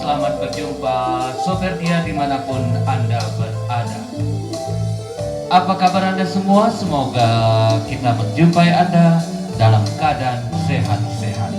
Selamat berjumpa Sofer Dia dimanapun Anda berada. Apa kabar Anda semua? Semoga kita menjumpai Anda dalam keadaan sehat-sehat.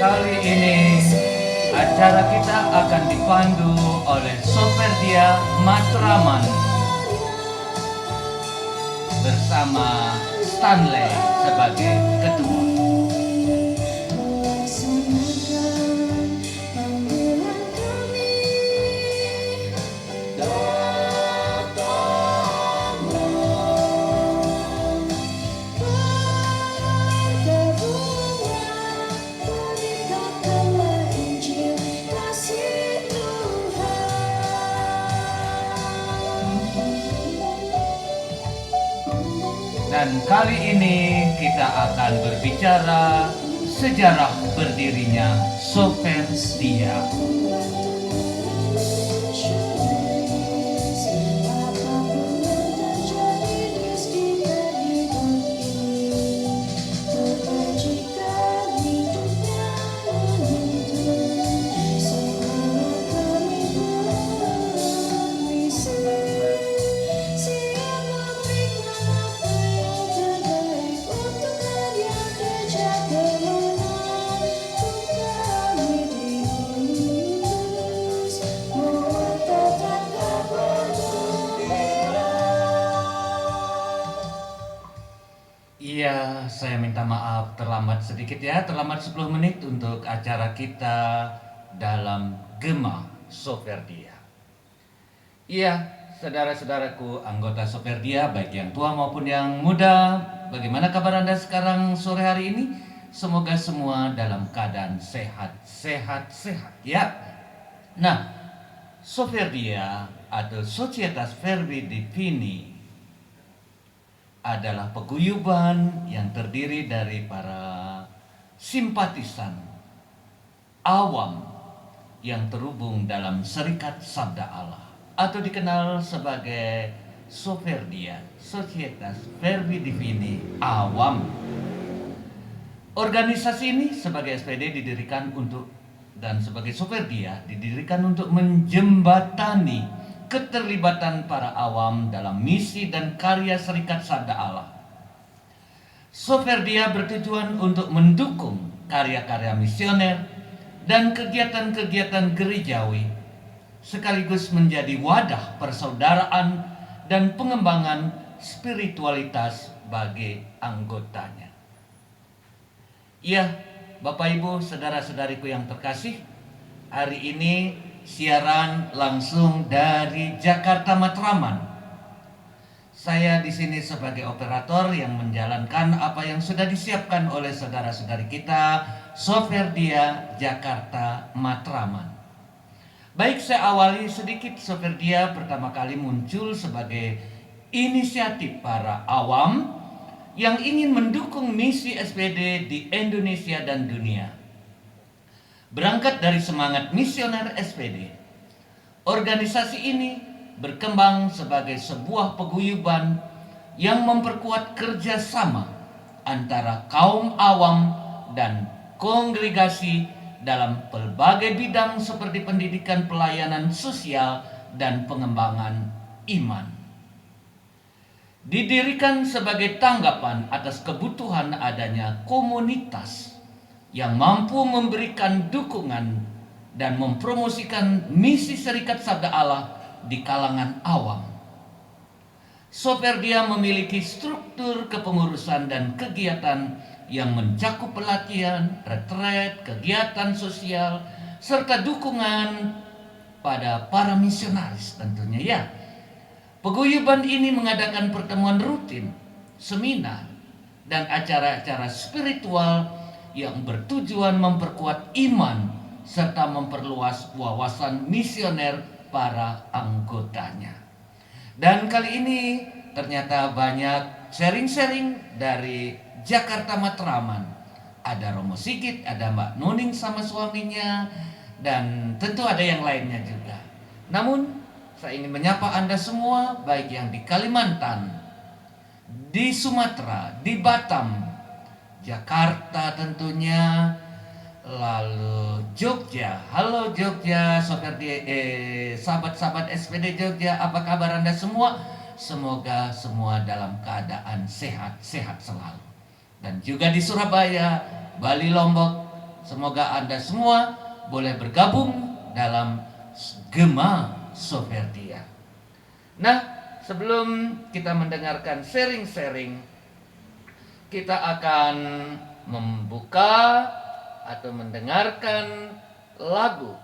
Kali ini acara kita akan dipandu oleh Sofer Dia Matraman bersama Stanley sebagai ketua. Dan kali ini kita akan berbicara sejarah berdirinya Sofer Dia. Iya, saya minta maaf terlambat sedikit ya, terlambat 10 menit untuk acara kita dalam Gema Sofer Dia. Iya, saudara-saudaraku anggota Sofer Dia, baik yang tua maupun yang muda, bagaimana kabar Anda sekarang sore hari ini? Semoga semua dalam keadaan sehat ya. Nah, Sofer Dia atau Societas Verbi Divini adalah paguyuban yang terdiri dari para simpatisan awam yang terhubung dalam serikat Sabda Allah atau dikenal sebagai Sofer Dia, Societas Verbi Divini Awam. Organisasi ini sebagai SPD didirikan untuk dan sebagai Sofer Dia didirikan untuk menjembatani keterlibatan para awam dalam misi dan karya serikat Sabda Allah. Sofer Dia bertujuan untuk mendukung karya-karya misioner dan kegiatan-kegiatan gerejawi, sekaligus menjadi wadah persaudaraan dan pengembangan spiritualitas bagi anggotanya. Ya, Bapak Ibu, saudara-saudariku yang terkasih, hari ini siaran langsung dari Jakarta Matraman. Saya di sini sebagai operator yang menjalankan apa yang sudah disiapkan oleh saudara-saudari kita, Soferdia Jakarta Matraman. Baik, saya awali sedikit. Soferdia pertama kali muncul sebagai inisiatif para awam yang ingin mendukung misi SPD di Indonesia dan dunia. Berangkat dari semangat misioner SPD, organisasi ini berkembang sebagai sebuah paguyuban yang memperkuat kerjasama antara kaum awam dan kongregasi dalam berbagai bidang seperti pendidikan, pelayanan sosial, dan pengembangan iman. Didirikan sebagai tanggapan atas kebutuhan adanya komunitas yang mampu memberikan dukungan dan mempromosikan misi Serikat Sabda Allah di kalangan awam. Soferdia memiliki struktur kepengurusan dan kegiatan yang mencakup pelatihan, retret, kegiatan sosial, serta dukungan pada para misionaris tentunya ya. Paguyuban ini mengadakan pertemuan rutin, seminar, dan acara-acara spiritual yang bertujuan memperkuat iman serta memperluas wawasan misioner para anggotanya. Dan kali ini ternyata banyak sharing-sharing dari Jakarta Matraman. Ada Romo Sigit, ada Mbak Nuning sama suaminya, dan tentu ada yang lainnya juga. Namun saya ingin menyapa Anda semua, baik yang di Kalimantan, di Sumatera, di Batam, Jakarta tentunya, lalu Jogja. Halo Jogja, sahabat-sahabat SPD Jogja, apa kabar Anda semua? Semoga semua dalam keadaan sehat-sehat selalu. Dan juga di Surabaya, Bali, Lombok, semoga Anda semua boleh bergabung dalam Gema Soferdia. Nah, sebelum kita mendengarkan sharing-sharing, kita akan membuka atau mendengarkan lagu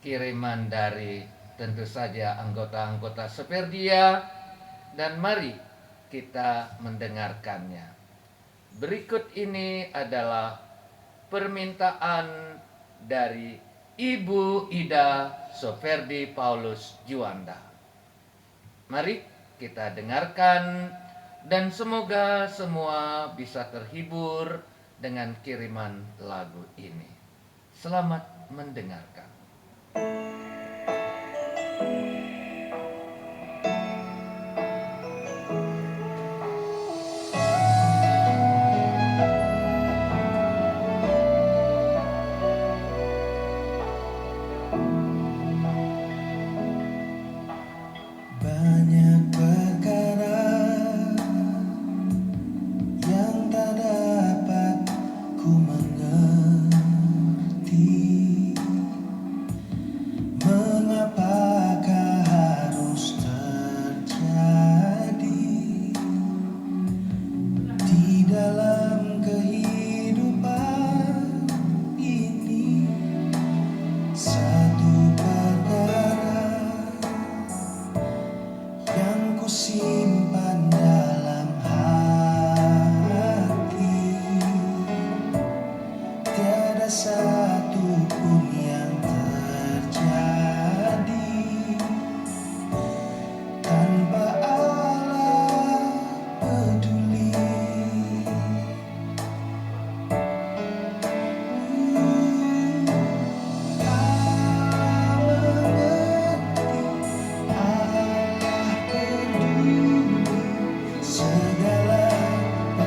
kiriman dari tentu saja anggota-anggota Soferdia, dan mari kita mendengarkannya. Berikut ini adalah permintaan dari Ibu Ida Soferdi Paulus Juanda. Mari kita dengarkan dan semoga semua bisa terhibur dengan kiriman lagu ini. Selamat mendengarkan.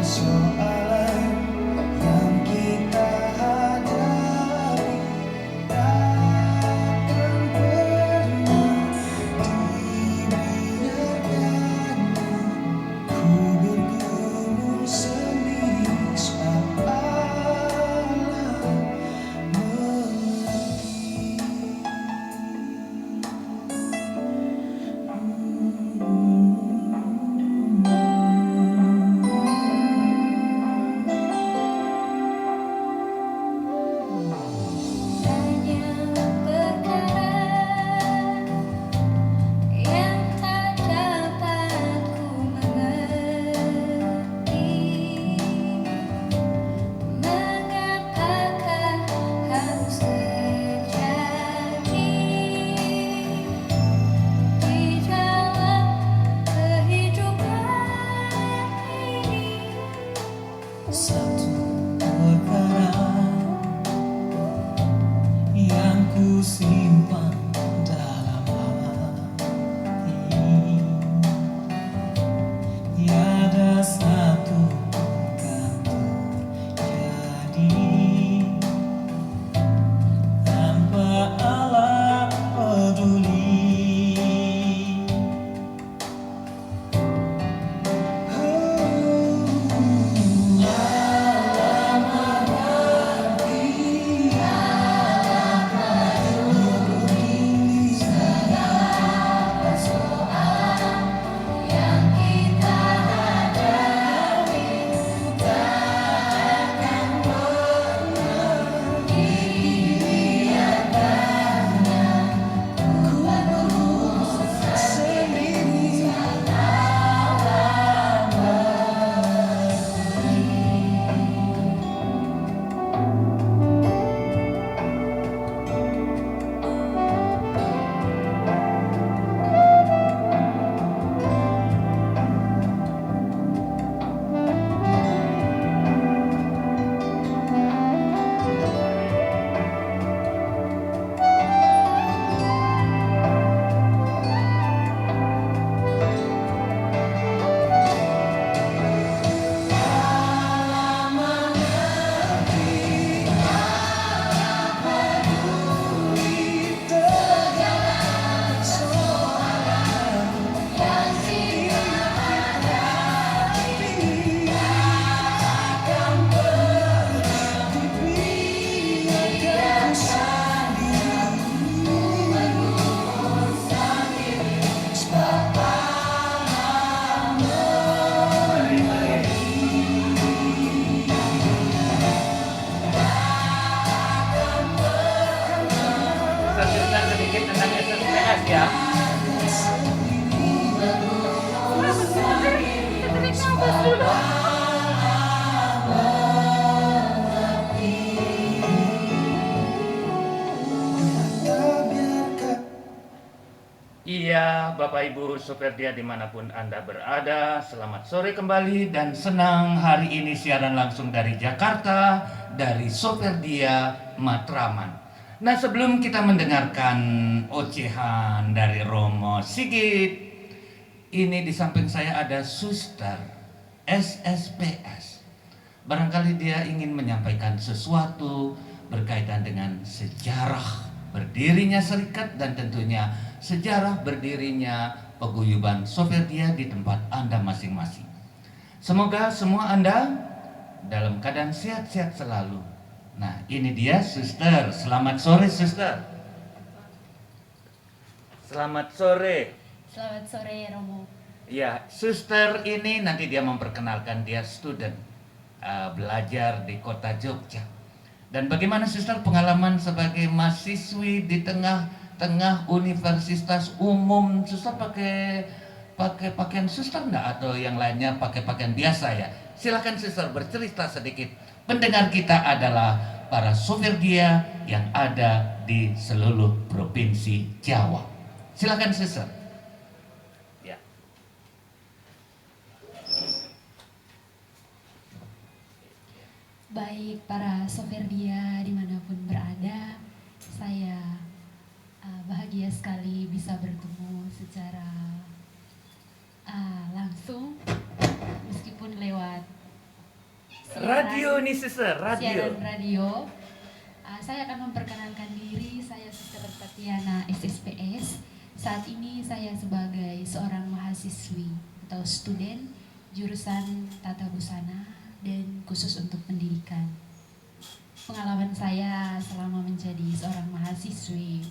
Persoalan yang kita hadapi Bapak Ibu Soperdia dimanapun Anda berada, selamat sore kembali dan senang hari ini siaran langsung dari Jakarta, dari Soperdia Matraman. Nah, sebelum kita mendengarkan ocehan dari Romo Sigit, ini di samping saya ada Suster SSPS. Barangkali dia ingin menyampaikan sesuatu berkaitan dengan sejarah berdirinya serikat dan tentunya sejarah berdirinya paguyuban Soperdia di tempat Anda masing-masing. Semoga semua Anda dalam keadaan sehat-sehat selalu. Nah, ini dia Suster. Selamat sore, Suster. Selamat sore. Selamat sore, Romo. Ya, Suster ini nanti dia memperkenalkan dia student belajar di kota Jogja. Dan bagaimana Suster pengalaman sebagai mahasiswi di tengah-tengah universitas umum? Suster pakai pakaian Suster enggak atau yang lainnya pakai pakaian biasa ya? Silakan Suster bercerita sedikit. Pendengar kita adalah para Soperdia yang ada di seluruh provinsi Jawa. Silakan Suster. Ya. Baik para Soperdia dimanapun berada, saya bahagia sekali bisa bertemu secara langsung meskipun lewat Radio nih Suster, siaran radio. Saya akan memperkenalkan diri, saya Suster Tatiana SSPS. Saat ini saya sebagai seorang mahasiswi atau student jurusan Tata Busana dan khusus untuk pendidikan. Pengalaman saya selama menjadi seorang mahasiswi,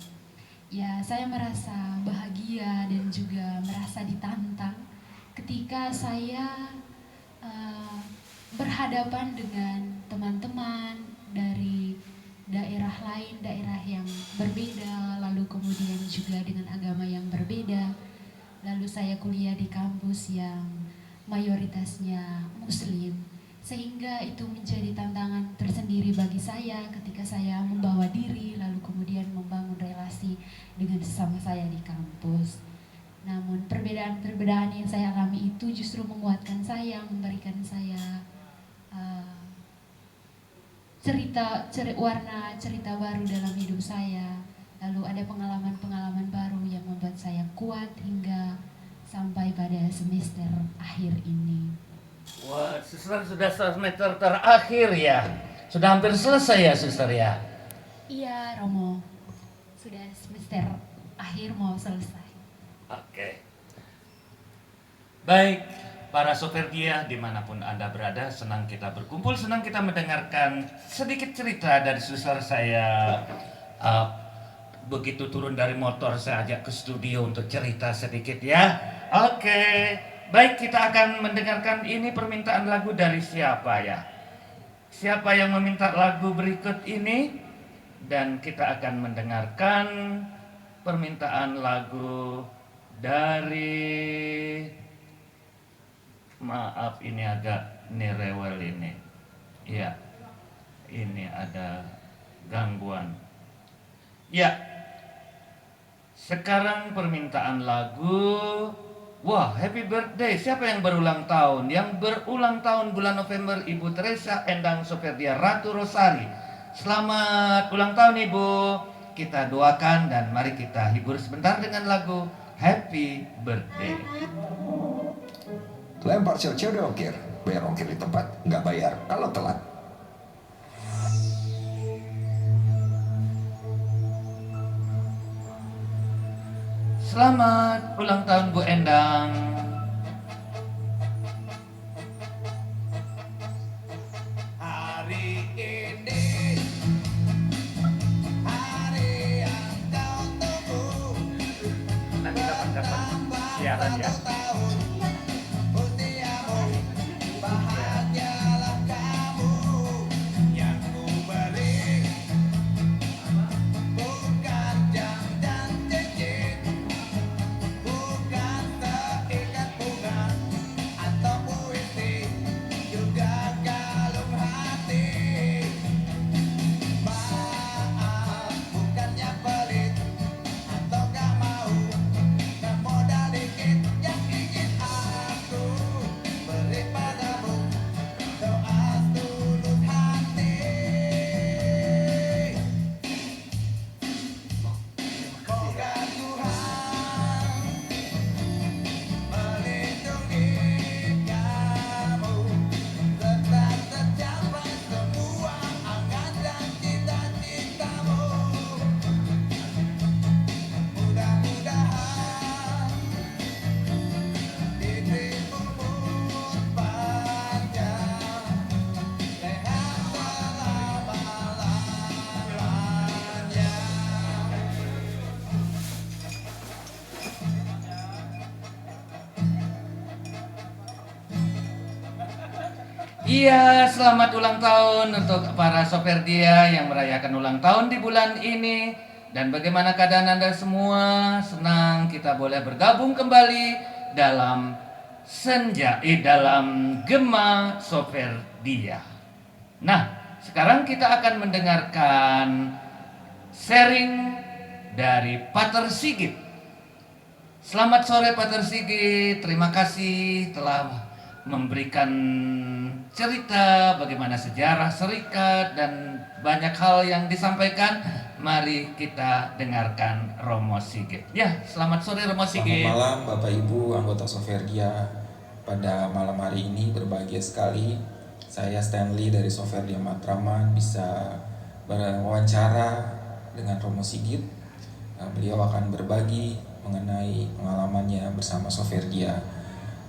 ya saya merasa bahagia dan juga merasa ditantang ketika saya berhadapan dengan teman-teman dari daerah lain, daerah yang berbeda, lalu kemudian juga dengan agama yang berbeda. Lalu saya kuliah di kampus yang mayoritasnya Muslim, sehingga itu menjadi tantangan tersendiri bagi saya ketika saya membawa diri lalu kemudian membangun relasi dengan sesama saya di kampus. Namun perbedaan-perbedaan yang saya alami itu justru menguatkan saya, memberikan saya warna cerita baru dalam hidup saya. Lalu ada pengalaman-pengalaman baru yang membuat saya kuat hingga sampai pada semester akhir ini. Wah, Suster sudah semester terakhir ya. Sudah hampir selesai ya, Suster ya. Iya, Romo. Sudah semester akhir mau selesai. Oke. Baik, para Soperdia dimanapun Anda berada, senang kita berkumpul, senang kita mendengarkan sedikit cerita dari Suster saya. Begitu turun dari motor, saya ajak ke studio untuk cerita sedikit ya. Oke. Baik, kita akan mendengarkan ini permintaan lagu dari siapa ya? Siapa yang meminta lagu berikut ini? Dan kita akan mendengarkan permintaan lagu dari... Maaf, ini agak nirewel ini. Ya, ini ada gangguan. Ya, sekarang permintaan lagu... Wah, happy birthday. Siapa yang berulang tahun? Yang berulang tahun bulan November, Ibu Teresa Endang Soperdia Ratu Rosari. Selamat ulang tahun Ibu. Kita doakan dan mari kita hibur sebentar dengan lagu Happy Birthday. Lempar cewek-cewek ongkir. Bayar ongkir di tempat, nggak bayar kalau telat. Selamat ulang tahun Bu Endang. Hari ini hari yang kau tunggu. Nanti kapan-kapan siaran ya. Usiamu bahagialah kamu. Yang ku beri bukan jam dan cincin, bukan seikat bunga atau puisi, juga kalung hati. Maaf, bukannya pelit atau gak mau, gak modal Iya, selamat ulang tahun untuk para sopir dia yang merayakan ulang tahun di bulan ini. Dan bagaimana keadaan Anda semua? Senang kita boleh bergabung kembali dalam dalam Gema Sopir Dia. Nah, sekarang kita akan mendengarkan sharing dari Pater Sigit. Selamat sore Pater Sigit, terima kasih telah memberikan cerita bagaimana sejarah serikat dan banyak hal yang disampaikan. Mari kita dengarkan Romo Sigit. Ya, selamat sore Romo Sigit. Selamat malam Bapak Ibu anggota Soferdia. Pada malam hari ini berbahagia sekali saya Stanley dari Soferdia Matraman bisa berwawancara dengan Romo Sigit. Beliau akan berbagi mengenai pengalamannya bersama Soferdia.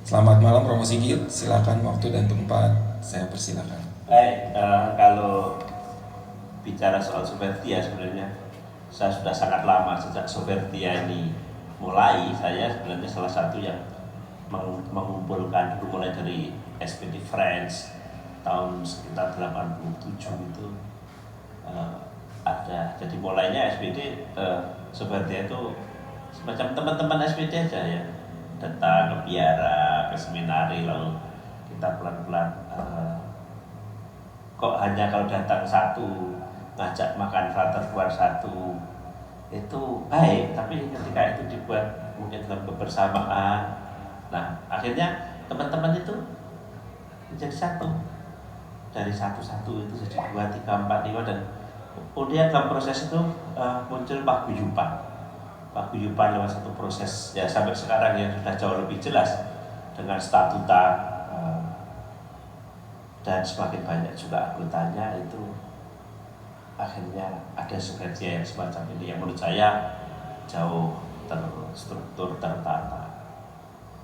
Selamat malam Romo Sigit, silakan waktu dan tempat saya persilakan. Baik, kalau bicara soal Soferdia sebenarnya saya sudah sangat lama sejak Soferdia ini mulai. Saya sebenarnya salah satu yang mengumpulkan dulu mulai dari SPD France tahun sekitar 87 itu ada. Jadi mulainya SPD Soferdia itu semacam teman-teman SPD aja ya, datang ke biara, ke seminari, lalu kita pelan-pelan kok hanya kalau datang satu, ngajak makan frater keluar satu, itu baik, tapi ketika itu dibuat mungkin dalam kebersamaan, nah akhirnya teman-teman itu menjadi satu, dari satu-satu itu jadi 2, 3, 4, 5, dan kemudian dalam proses itu muncul paguyuban lewat satu proses ya sampai sekarang yang sudah jauh lebih jelas dengan statuta dan semakin banyak juga anggotanya. Itu akhirnya ada Soferdia yang semacam ini yang menurut saya jauh terstruktur, tertata.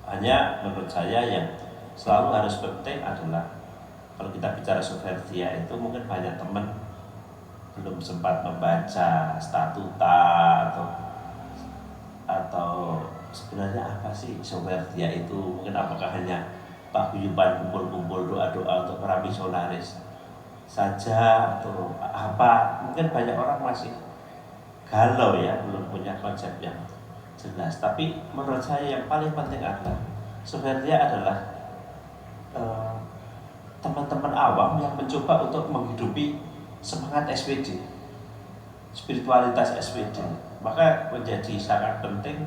Hanya menurut saya yang selalu harus penting adalah kalau kita bicara Soferdia itu mungkin banyak teman belum sempat membaca statuta atau sebenarnya apa sih Soferdia itu, mungkin apakah hanya paguyuban kumpul-kumpul doa-doa untuk para misionaris saja atau apa, mungkin banyak orang masih galau ya, belum punya konsep yang jelas. Tapi menurut saya yang paling penting adalah Soferdia adalah teman-teman awam yang mencoba untuk menghidupi semangat SPD, spiritualitas SPD. Maka menjadi sangat penting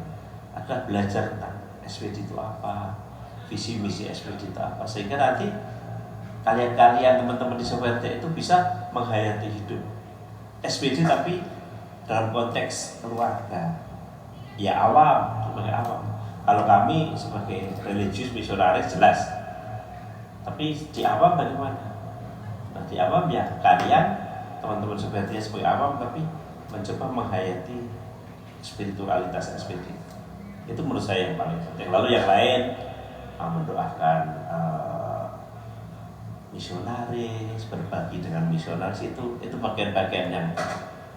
adalah belajar tentang SPD itu apa, visi misi SPD itu apa, sehingga nanti kalian teman-teman di Soferdia itu bisa menghayati hidup SPD tapi dalam konteks keluarga, ya awam, sebagai awam. Kalau kami sebagai religius misionaris jelas, tapi di awam bagaimana? Nah, di awam ya kalian teman-teman Soferdia sebagai awam tapi mencoba menghayati spiritualitas SPD. Itu menurut saya yang paling penting. Lalu yang lain mendoakan misionaris, berbagi dengan misionaris, itu bagian-bagian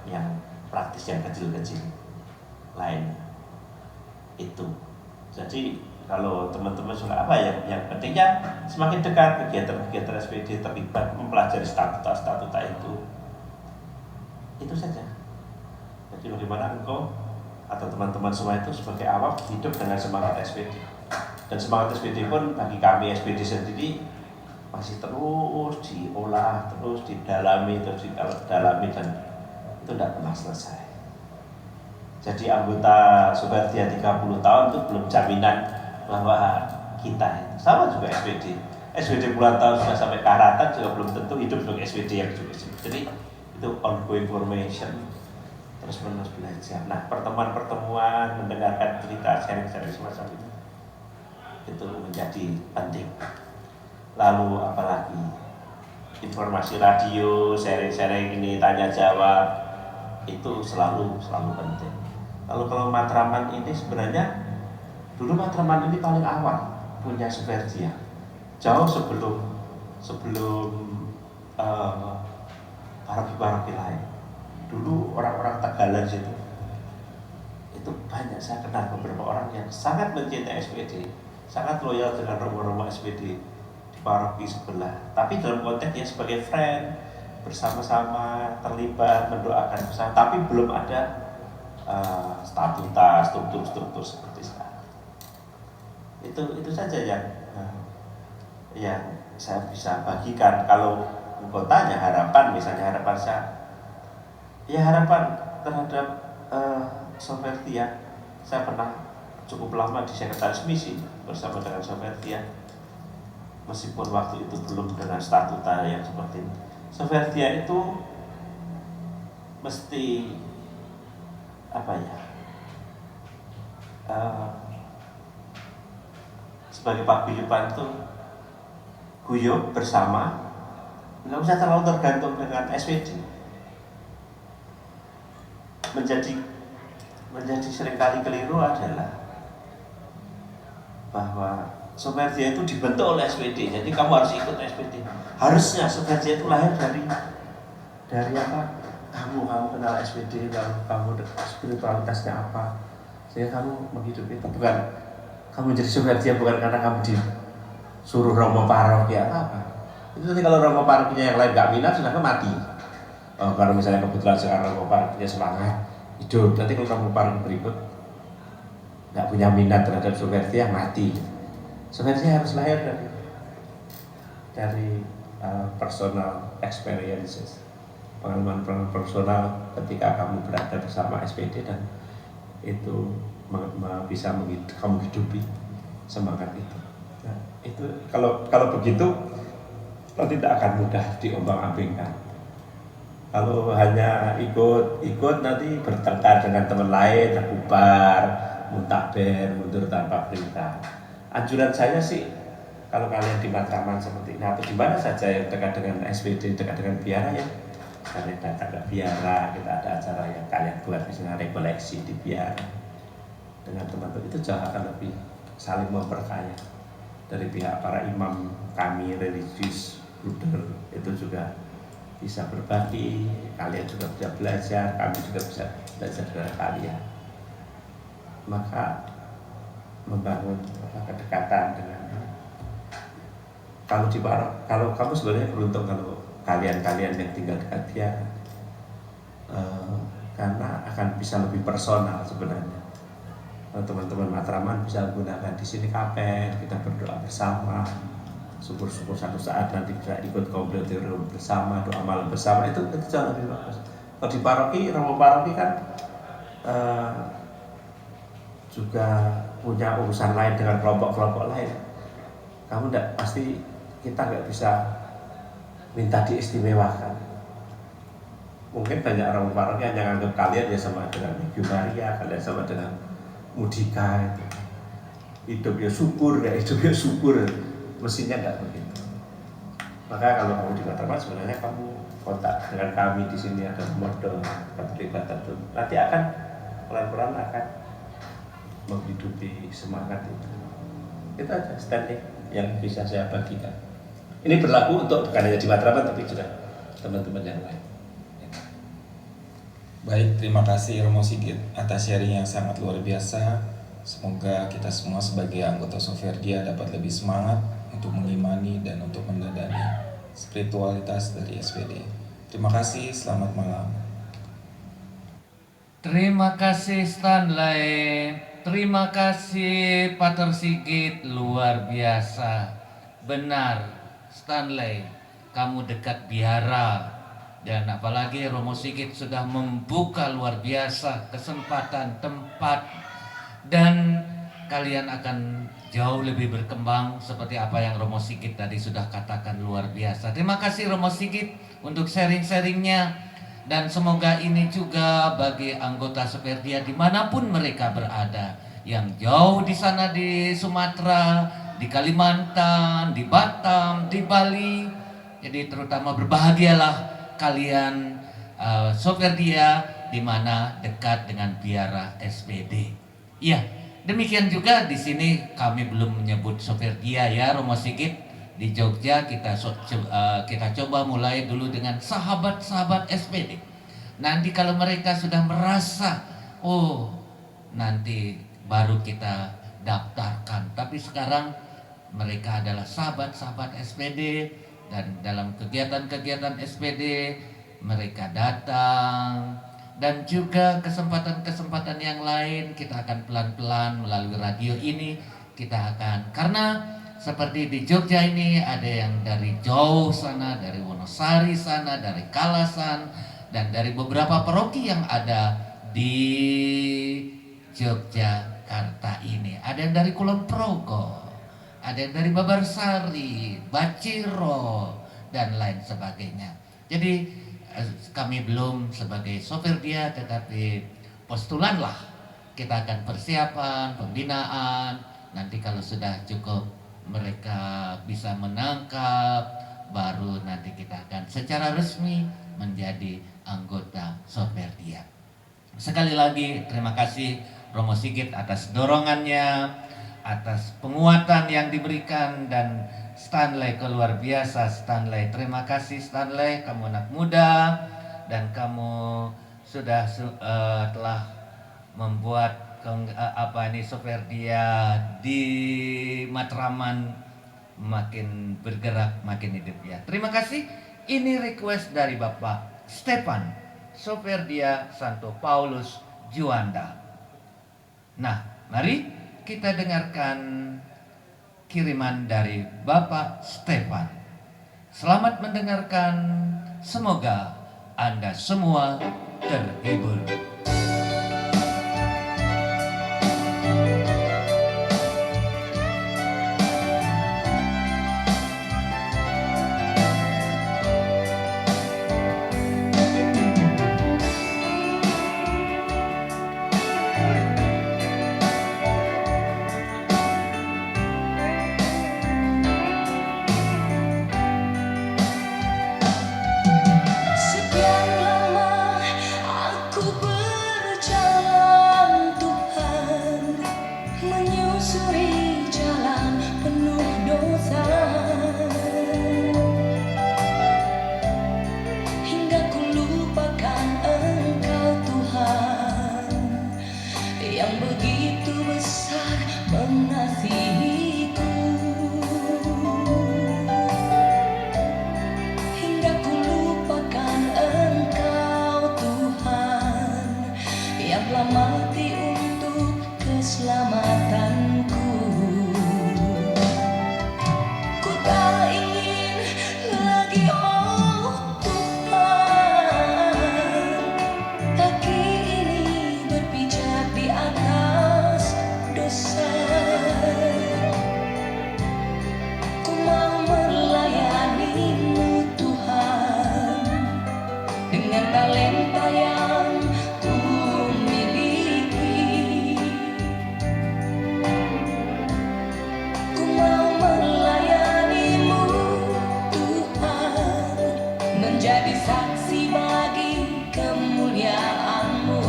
yang praktis, yang kecil-kecil lain itu. Jadi kalau teman-teman suka apa yang pentingnya semakin dekat kegiatan-kegiatan SPD, terlibat mempelajari statuta itu saja. Jadi bagaimana engkau atau teman-teman semua itu sebagai awam hidup dengan semangat SPD, dan semangat SPD pun bagi kami SPD sendiri masih terus diolah, terus didalami, dan itu tidak pernah selesai. Jadi anggota Soferdia 30 tahun itu belum jaminan bahwa kita itu sama juga SPD puluhan tahun sudah sampai karatan juga belum tentu hidup sebagai SPD yang juga. Jadi itu ongoing formation, terus menerus belajar. Nah, pertemuan-pertemuan, mendengarkan cerita, sharing-sharing semacam itu menjadi penting. Lalu apalagi informasi radio, sharing-sharing ini, tanya jawab, itu selalu penting. Lalu kalau Matraman ini sebenarnya dulu Matraman ini paling awal punya Soferdia, jauh sebelum paroki-paroki lain. Dulu orang-orang Tegalan situ itu banyak, saya kenal beberapa orang yang sangat mencintai SPD, sangat loyal dengan romo-romo SPD di di paroki sebelah. Tapi dalam konteks dia sebagai friend, bersama-sama terlibat mendoakan bersama, tapi belum ada statuta, struktur seperti sekarang. Itu saja yang saya bisa bagikan. Kalau engkau tanya harapan, misalnya harapan saya, ya harapan terhadap Sofertia. Saya pernah cukup lama di sekretaris misi bersama dengan Sofertia, meskipun waktu itu belum dengan statuta yang seperti ini. Sofertia itu mesti sebagai paguyuban itu guyub bersama, nggak usah terlalu tergantung dengan SPD. Menjadi seringkali keliru adalah bahwa Soferdia itu dibentuk oleh SPD, jadi kamu harus ikut SPD. Harusnya Soferdia itu lahir dari apa? Kamu kenal SPD, kamu spiritualitasnya apa, sehingga kamu menghidupi itu. Bukan kamu jadi Soferdia bukan karena kamu disuruh romo paroki atau apa. Itu nanti kalau romo parokinya yang lain gak minat, sudah mati. Kalau misalnya kebetulan sekarang romo parokinya semangat hidup, nanti kalau romo paroki berikut gak punya minat terhadap Soferdia, mati. Soferdia harus lahir dari personal experiences, pengalaman personal ketika kamu berada bersama SPD, dan itu bisa kamu hidupi semangat itu. Nah, itu kalau begitu tidak akan mudah diombang-ambingkan. Kalau hanya ikut nanti bertengkar dengan teman lain, bubar, muntaber, mundur tanpa perintah. Anjuran saya sih, kalau kalian di Matraman seperti ini atau di mana saja yang dekat dengan SPD, dekat dengan biara, ya kalian datang ke biara, kita ada acara yang kalian buat, misalnya rekoleksi di biara dengan teman-teman, itu jauh akan lebih saling memperkaya. Dari pihak para imam kami religius bruder itu juga bisa berbagi, kalian juga bisa belajar, kami juga bisa belajar dari kalian. Maka membangun kedekatan dengan, kalau kamu sebenarnya beruntung kalau kalian yang tinggal dekat dia, karena akan bisa lebih personal sebenarnya. Teman-teman Matraman bisa gunakan di sini kapel, kita berdoa bersama, syukur-syukur satu saat nanti bisa ikut kompletirum bersama, doa malam bersama, itu jauh lebih bagus. Kalau di paroki, romo paroki kan juga punya urusan lain dengan kelompok-kelompok lain. Kamu kita nggak bisa minta diistimewakan. Mungkin banyak orang paroki yang anggap kalian ya sama dengan Ibu Maria, kalian sama dengan Mudika, hidup ya syukur, mestinya nggak begitu. Maka kalau kamu di Matraman, sebenarnya kamu kontak dengan kami di sini, ada model keterlibatan itu, nanti akan pelan-pelan akan menghidupi semangat itu. Itu aja standing yang bisa saya bagikan. Ini berlaku untuk bukan hanya di Matraman, tapi juga teman-teman yang lain. Baik, terima kasih Romo Sigit atas sharing yang sangat luar biasa. Semoga kita semua sebagai anggota Soferdia dapat lebih semangat untuk mengimani dan untuk mendadani spiritualitas dari SPD. Terima kasih, selamat malam. Terima kasih Stanley, terima kasih Pater Sigit, luar biasa. Benar Stanley, kamu dekat biara. Dan apalagi Romo Sigit sudah membuka luar biasa kesempatan, tempat, dan kalian akan jauh lebih berkembang seperti apa yang Romo Sigit tadi sudah katakan, luar biasa. Terima kasih Romo Sigit untuk sharing-sharingnya, dan semoga ini juga bagi anggota Soferdia dimanapun mereka berada, yang jauh di sana di Sumatera, di Kalimantan, di Batam, di Bali. Jadi terutama berbahagialah kalian Soferdia di mana dekat dengan biara SPD. Iya, demikian juga di sini kami belum menyebut Soferdia ya, Romo Sigit. Di Jogja kita coba mulai dulu dengan sahabat-sahabat SPD. Nanti kalau mereka sudah merasa, nanti baru kita daftarkan. Tapi sekarang Mereka adalah sahabat-sahabat SPD, dan dalam kegiatan-kegiatan SPD mereka datang, dan juga kesempatan-kesempatan yang lain kita akan pelan-pelan melalui radio ini kita akan, karena seperti di Jogja ini ada yang dari jauh sana, dari Wonosari sana, dari Kalasan, dan dari beberapa paroki yang ada di Yogyakarta ini. Ada yang dari Kulon Progo, ada yang dari Babarsari, Baciro, dan lain sebagainya. Jadi kami belum sebagai sopir dia, tetapi postulan lah. Kita akan persiapan, pembinaan. Nanti kalau sudah cukup mereka bisa menangkap, baru nanti kita akan secara resmi menjadi anggota sopir dia. Sekali lagi terima kasih Romo Sigit atas dorongannya, atas penguatan yang diberikan, dan Stanley luar biasa. Stanley, terima kasih Stanley, kamu anak muda dan kamu sudah telah membuat Soferdia di Matraman makin bergerak, makin hidup ya. Terima kasih. Ini request dari Bapak Stefan Soferdia Santo Paulus Juanda. Nah, mari kita dengarkan kiriman dari Bapak Stefan. Selamat mendengarkan, semoga Anda semua terhibur. Sekian lama aku berjalan Tuhan, menyusuri jalan penuh dosa, hingga ku lupakan Engkau Tuhan, yang begitu besar mengasihiku. Hingga ku lupakan Engkau Tuhan, yang telah mati untuk keselamatanku. Ku tak ingin lagi, oh Tuhan, kaki ini berpijak di atas dosa. Ku mau melayani-Mu Tuhan, dengan talenta yang ku miliki. Ku mau melayani-Mu Tuhan, menjadi saksi bagi kemuliaan-Mu.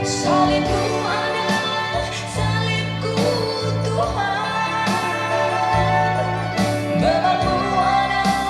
Salibku adalah salibku Tuhan, bebanmu adalah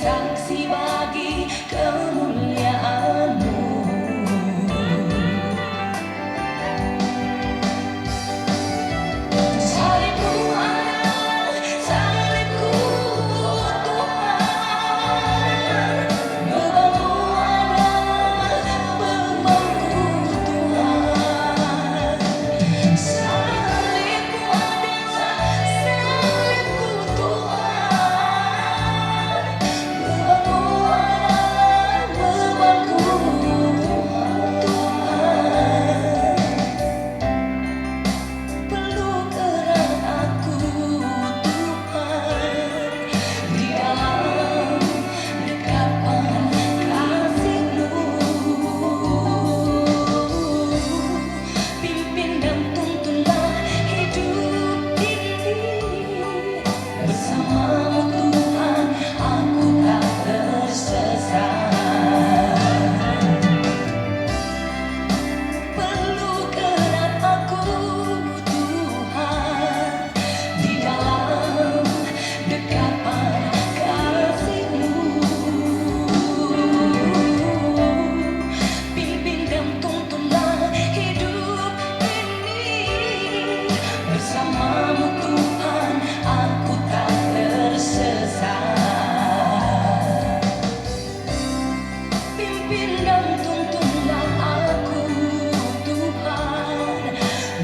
saksi bagi kemuliaan-Mu. Salibmu ada, salibku Tuhan, bebanmu ada, bebanku Tuhan. Salibmu ada, salibku Tuhan, bebanmu ada, bebanku Tuhan. Peluk erat aku Tuhan, di dalam dekapan kasih-Mu. Pimpin dan tuntunlah hidup ini, bersama-Mu Tuhan aku tak tersesat. Peluk erat aku Tuhan, di dalam dekapan kasih-Mu. Pimpin dan tuntunlah hidup ini, bersama-Mu Tuhan aku tak tersesat. Pimpin dan tuntunlah aku Tuhan,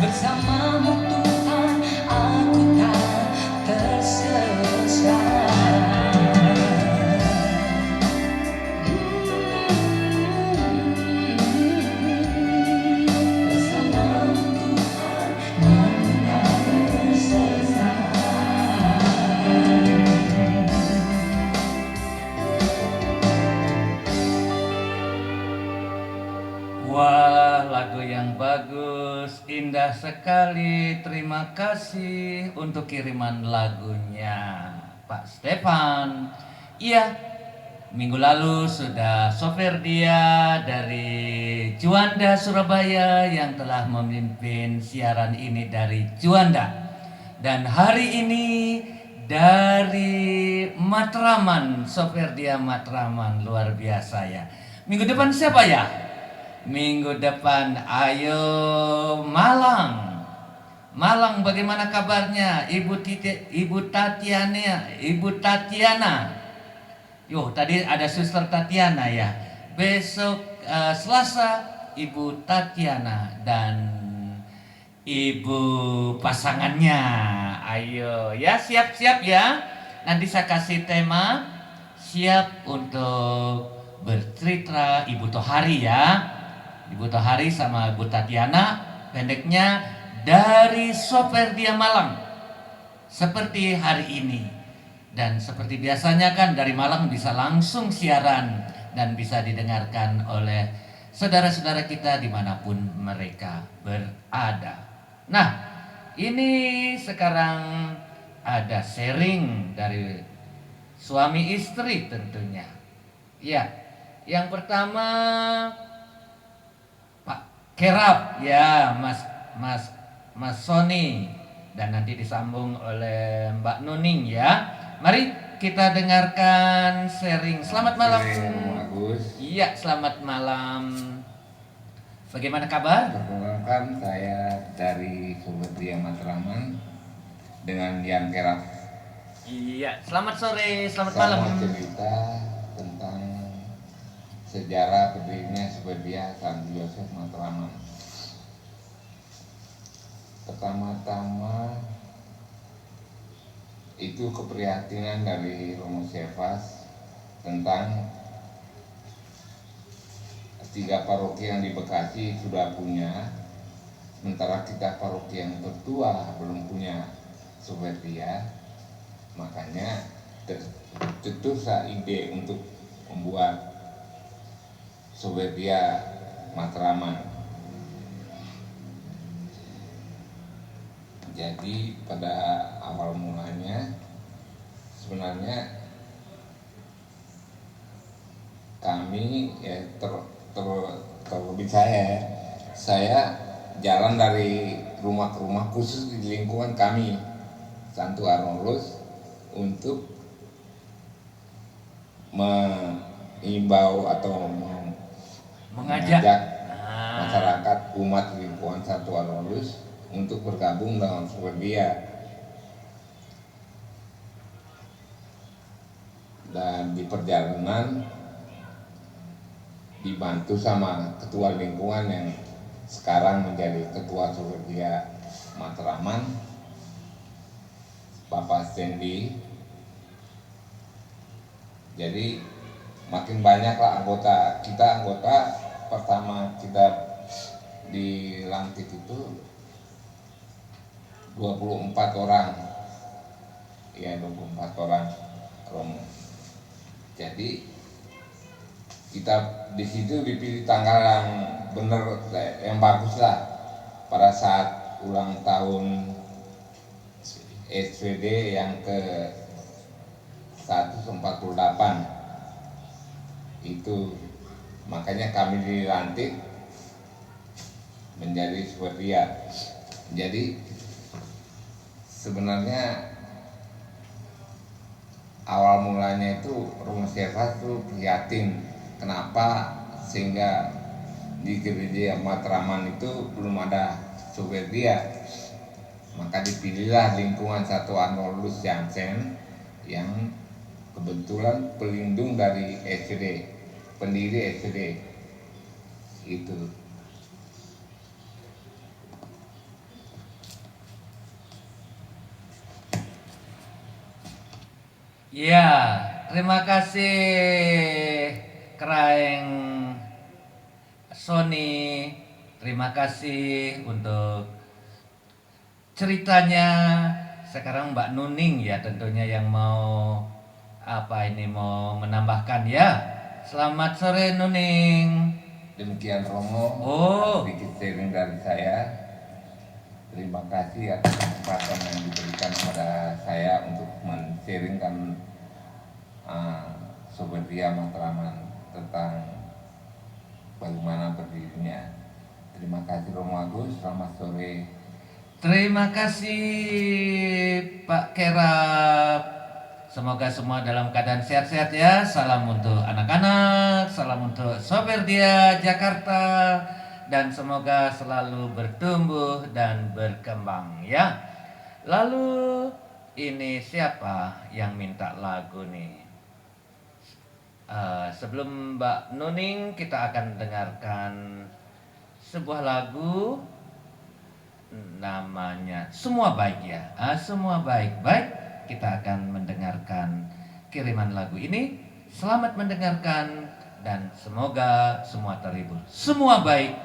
bersama-Mu Tuhan aku tak tersesat. Bersama-Mu Tuhan aku tak tersesat. Wah, lagu yang bagus, indah sekali. Terima kasih untuk kiriman lagunya, Pak Stefan. Iya, minggu lalu sudah Soferdia dari Juanda, Surabaya yang telah memimpin siaran ini dari Juanda. Dan hari ini dari Matraman, Soferdia Matraman, luar biasa ya. Minggu depan siapa ya? Minggu depan ayo Malang. Malang bagaimana kabarnya Ibu Tatiana. Yo, tadi ada Suster Tatiana ya. Besok Selasa Ibu Tatiana dan Ibu pasangannya. Ayo ya, siap-siap ya. Nanti saya kasih tema siap untuk bercerita Ibu Tohari ya. Ibu Tohari sama Ibu Tatiana, pendeknya dari Soferdia Malang. Seperti hari ini. Dan seperti biasanya kan dari Malang bisa langsung siaran dan bisa didengarkan oleh saudara-saudara kita dimanapun mereka berada. Nah, ini sekarang ada sharing dari suami istri tentunya. Ya, yang pertama Kerap ya Mas Sony, dan nanti disambung oleh Mbak Nuning ya. Mari kita dengarkan sharing. Selamat malam. Agus. Iya, selamat malam. Bagaimana kabar? Perkenalkan, saya dari Soferdia Matraman dengan Yang Kerap. Iya, selamat sore, selamat malam. Saya mau cerita tentang sejarah berdirinya Soferdia Santo Yosef Matraman. Pertama-tama itu keprihatinan dari Romo Syefas tentang 3 paroki yang di Bekasi sudah punya, sementara kita paroki yang tertua belum punya Soferdia. Makanya tercetuslah ide untuk membuat Soferdia Matraman. Jadi pada awal mulanya sebenarnya kami terlebih saya jalan dari rumah ke rumah khusus di lingkungan kami Santo Aronros untuk mengimbau atau Mengajak. masyarakat umat lingkungan Satu Anolus untuk bergabung dengan Superbia. Dan di perjalanan dibantu sama ketua lingkungan yang sekarang menjadi ketua Superbia Matraman, Bapak Stanley. Jadi makin banyaklah anggota kita. Anggota pertama kita dilantik itu 24 orang, ya 24 orang Romo. Jadi kita di situ dipilih tanggal yang benar, yang bagus lah pada saat ulang tahun SVD yang ke 148 itu, makanya kami dilantik menjadi Superbia. Jadi sebenarnya awal mulanya itu Romo Servat itu prihatin kenapa sehingga di gereja Matraman itu belum ada Superbia. Maka dipilihlah lingkungan Satu Anolus Jansen yang kebetulan pelindung dari SD, pendiri SD itu. Ya, terima kasih Kraeng Sony. Terima kasih untuk ceritanya. Sekarang Mbak Nuning ya tentunya yang mau mau menambahkan ya. Selamat sore Nuning. Demikian Romo, Oh. sedikit sharing dari saya. Terima kasih atas kesempatan yang diberikan kepada saya untuk men-sharingkan Superbia Matraman tentang bagaimana berdirinya. Terima kasih Romo Agus, selamat sore. Terima kasih Pak Kerap. Semoga semua dalam keadaan sehat-sehat ya. Salam untuk anak-anak, salam untuk Superbia Jakarta, dan semoga selalu bertumbuh dan berkembang ya. Lalu ini siapa yang minta lagu nih? Sebelum Mbak Nuning, kita akan dengarkan sebuah lagu namanya Semua Baik ya. Semua baik-baik. Kita akan mendengarkan kiriman lagu ini. Selamat mendengarkan dan semoga semua terhibur. Semua baik.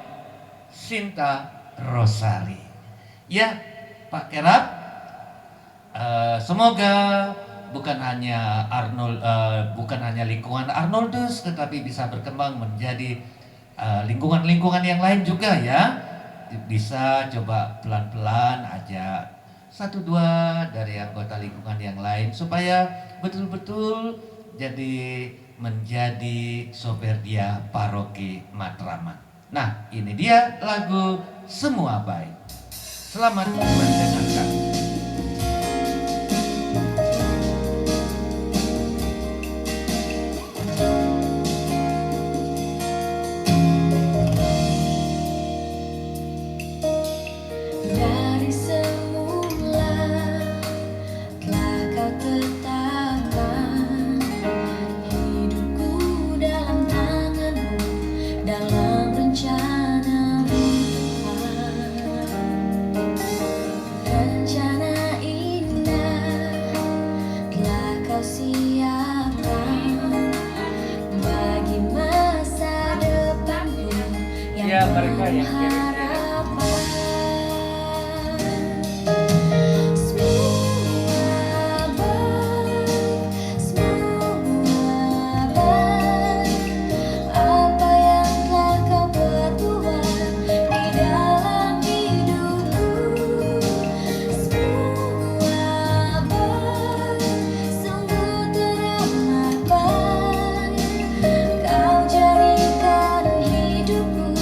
Sinta Rosari. Ya, Pak Kerap. Semoga bukan hanya lingkungan Arnoldus, tetapi bisa berkembang menjadi lingkungan-lingkungan yang lain juga ya. Bisa coba pelan-pelan aja 1-2 dari anggota lingkungan yang lain supaya betul-betul menjadi Superbia Paroki Matraman. Nah, ini dia lagu Semua Baik. Selamat mendengarkan. Dari semula telah kau tetapkan hidupku dalam tanganmu, dalam rencanamu Tuhan. Rencana indah telah kau siapkan bagi masa depanku yang Ya, mereka yang kirim. harapan. Apa yang telah kau perbuat di dalam hidupku, semua baik, sungguh teramat baik. Kau jadikan hidupku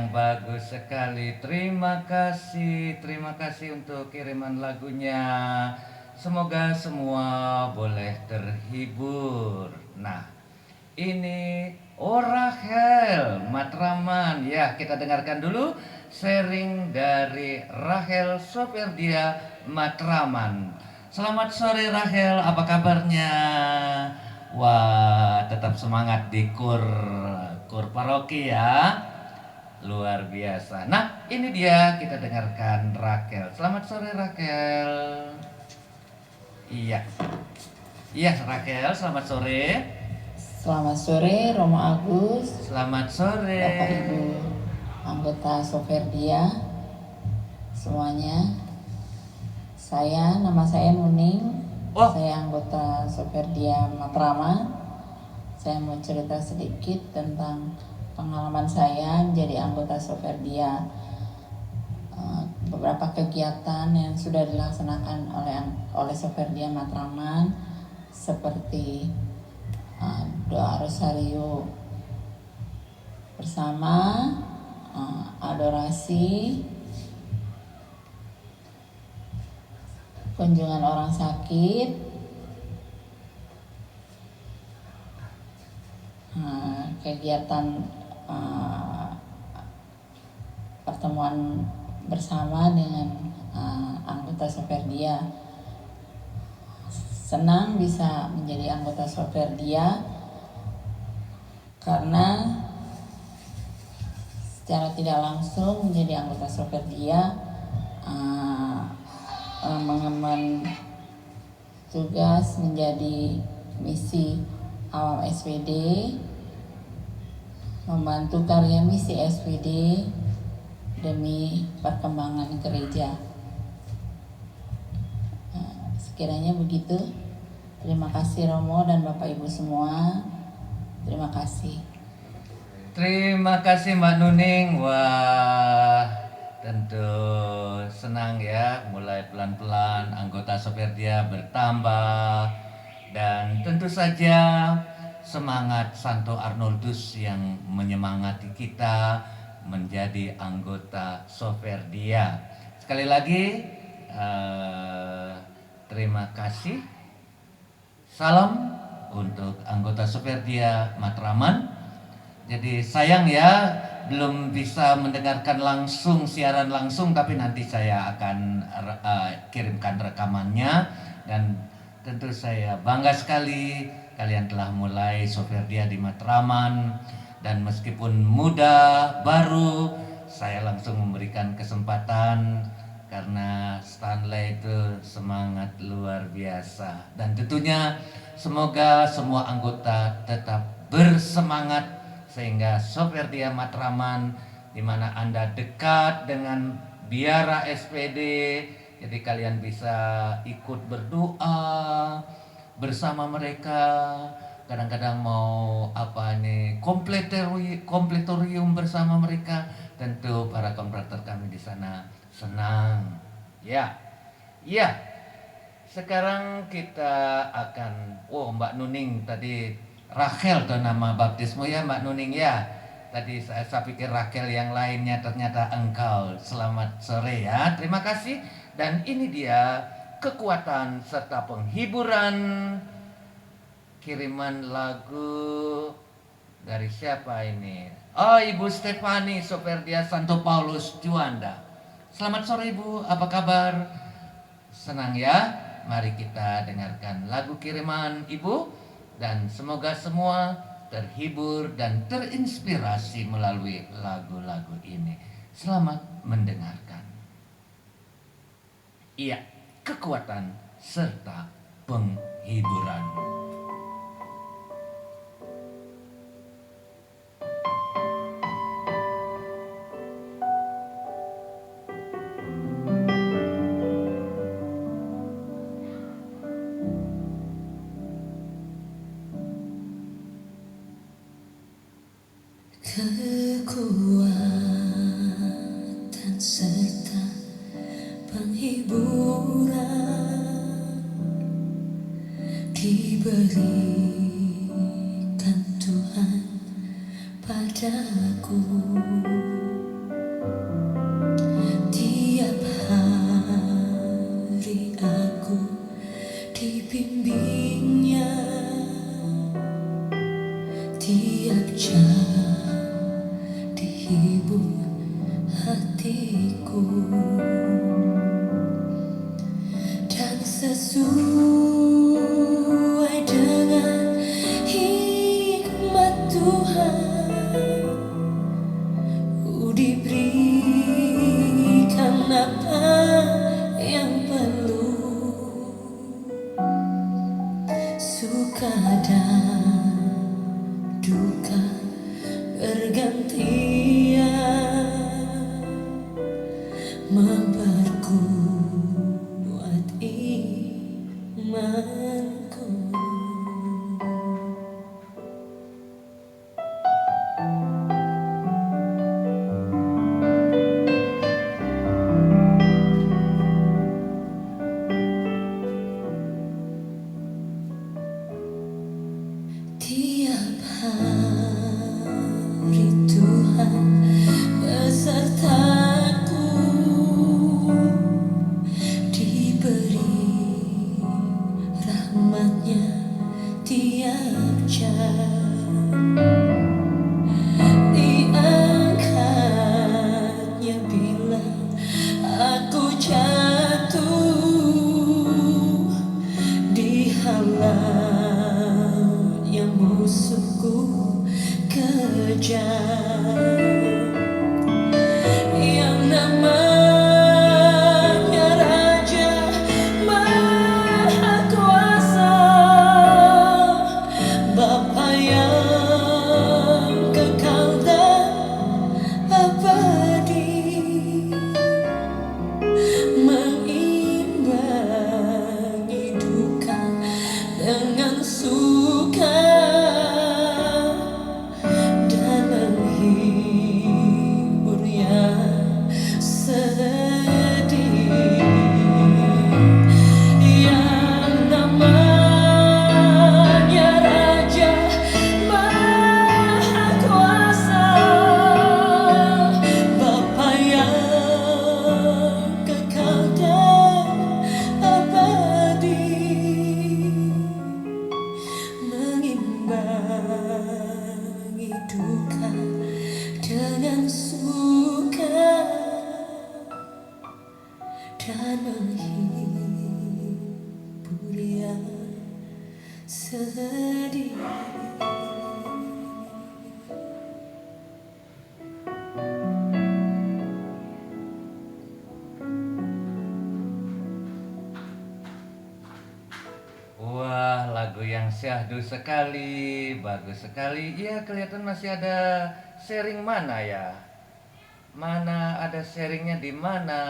yang bagus sekali. Terima kasih untuk kiriman lagunya. Semoga semua boleh terhibur. Nah, ini Rachel Matraman. Ya, kita dengarkan dulu sharing dari Rachel Soferdia Matraman. Selamat sore Rachel, apa kabarnya? Wah, tetap semangat di kur paroki ya. Luar biasa. Nah, ini dia kita dengarkan Rachel. Selamat sore Rachel. Iya. Iya Rachel, selamat sore. Selamat sore Romo Agus, Selamat sore. Bapak Ibu anggota Soferdia semuanya. Nama saya Nuning. Oh. Saya anggota Soferdia Matraman. Saya mau cerita sedikit tentang pengalaman saya menjadi anggota Soferdia. Beberapa kegiatan yang sudah dilaksanakan oleh Soferdia Matraman seperti doa rosario bersama, adorasi, kunjungan orang sakit, kegiatan pertemuan bersama dengan anggota Soferdia. Senang bisa menjadi anggota Soferdia karena secara tidak langsung menjadi anggota Soferdia mengemban tugas menjadi misi awal SPD, membantu karya misi SPD demi perkembangan gereja. Sekiranya begitu. Terima kasih Romo dan Bapak Ibu semua. Terima kasih. Terima kasih Mbak Nuning. Wah, tentu senang ya, mulai pelan-pelan anggota Soferdia bertambah. Dan tentu saja semangat Santo Arnoldus yang menyemangati kita menjadi anggota Soferdia. Sekali lagi terima kasih. Salam untuk anggota Soferdia Matraman. Jadi sayang ya belum bisa mendengarkan langsung siaran langsung, tapi nanti saya akan kirimkan rekamannya. Dan tentu saya bangga sekali kalian telah mulai Soferdia di Matraman. Dan meskipun muda, baru, saya langsung memberikan kesempatan karena Stanley itu semangat luar biasa. Dan tentunya semoga semua anggota tetap bersemangat sehingga Soferdia Matraman, di mana Anda dekat dengan biara SPD, jadi kalian bisa ikut berdoa bersama mereka. Kadang-kadang mau kompletorium bersama mereka. Tentu para kontraktor kami di sana senang. Ya. Sekarang kita akan Mbak Nuning tadi Rachel tuh nama baptismu ya Mbak Nuning ya. Tadi saya pikir Rachel yang lainnya, ternyata engkau. Selamat sore ya. Terima kasih. Dan ini dia kekuatan serta penghiburan. Kiriman lagu dari siapa ini? Oh, Ibu Stefani Soferdia Santo Paulus Juanda. Selamat sore Ibu, apa kabar? Senang ya? Mari kita dengarkan lagu kiriman Ibu. Dan semoga semua terhibur dan terinspirasi melalui lagu-lagu ini. Selamat mendengarkan. Iya, kekuatan serta penghiburan. Kekuatan serta penghiburan diberikan Tuhan padaku. dibimbingnya tiap jam, dihibur hatiku dan sesuai dengan hikmat Tuhan, ku diberikan apa yang perlu, suka dan duka bergantian, memperkuat imanku. Tiap hari Tuhan besertaku, diberi rahmatnya tiap jam, diangkatnya bila aku jatuh, dihalau yang musuhku kejam, yang namanya Raja Maha Kuasa, Bapa yang kekal dan abadi, mengimbangi duka dengan suka dan menghibur yang sedih, yang namanya Raja Maha Kuasa, Bapa yang kekal dan abadi, mengimbangi duka dengan suka dan menghibur yang sedih. Wah, lagu yang syahdu sekali, bagus sekali. Iya, kelihatan masih ada sharing mana ya? Mana ada sharingnya di mana?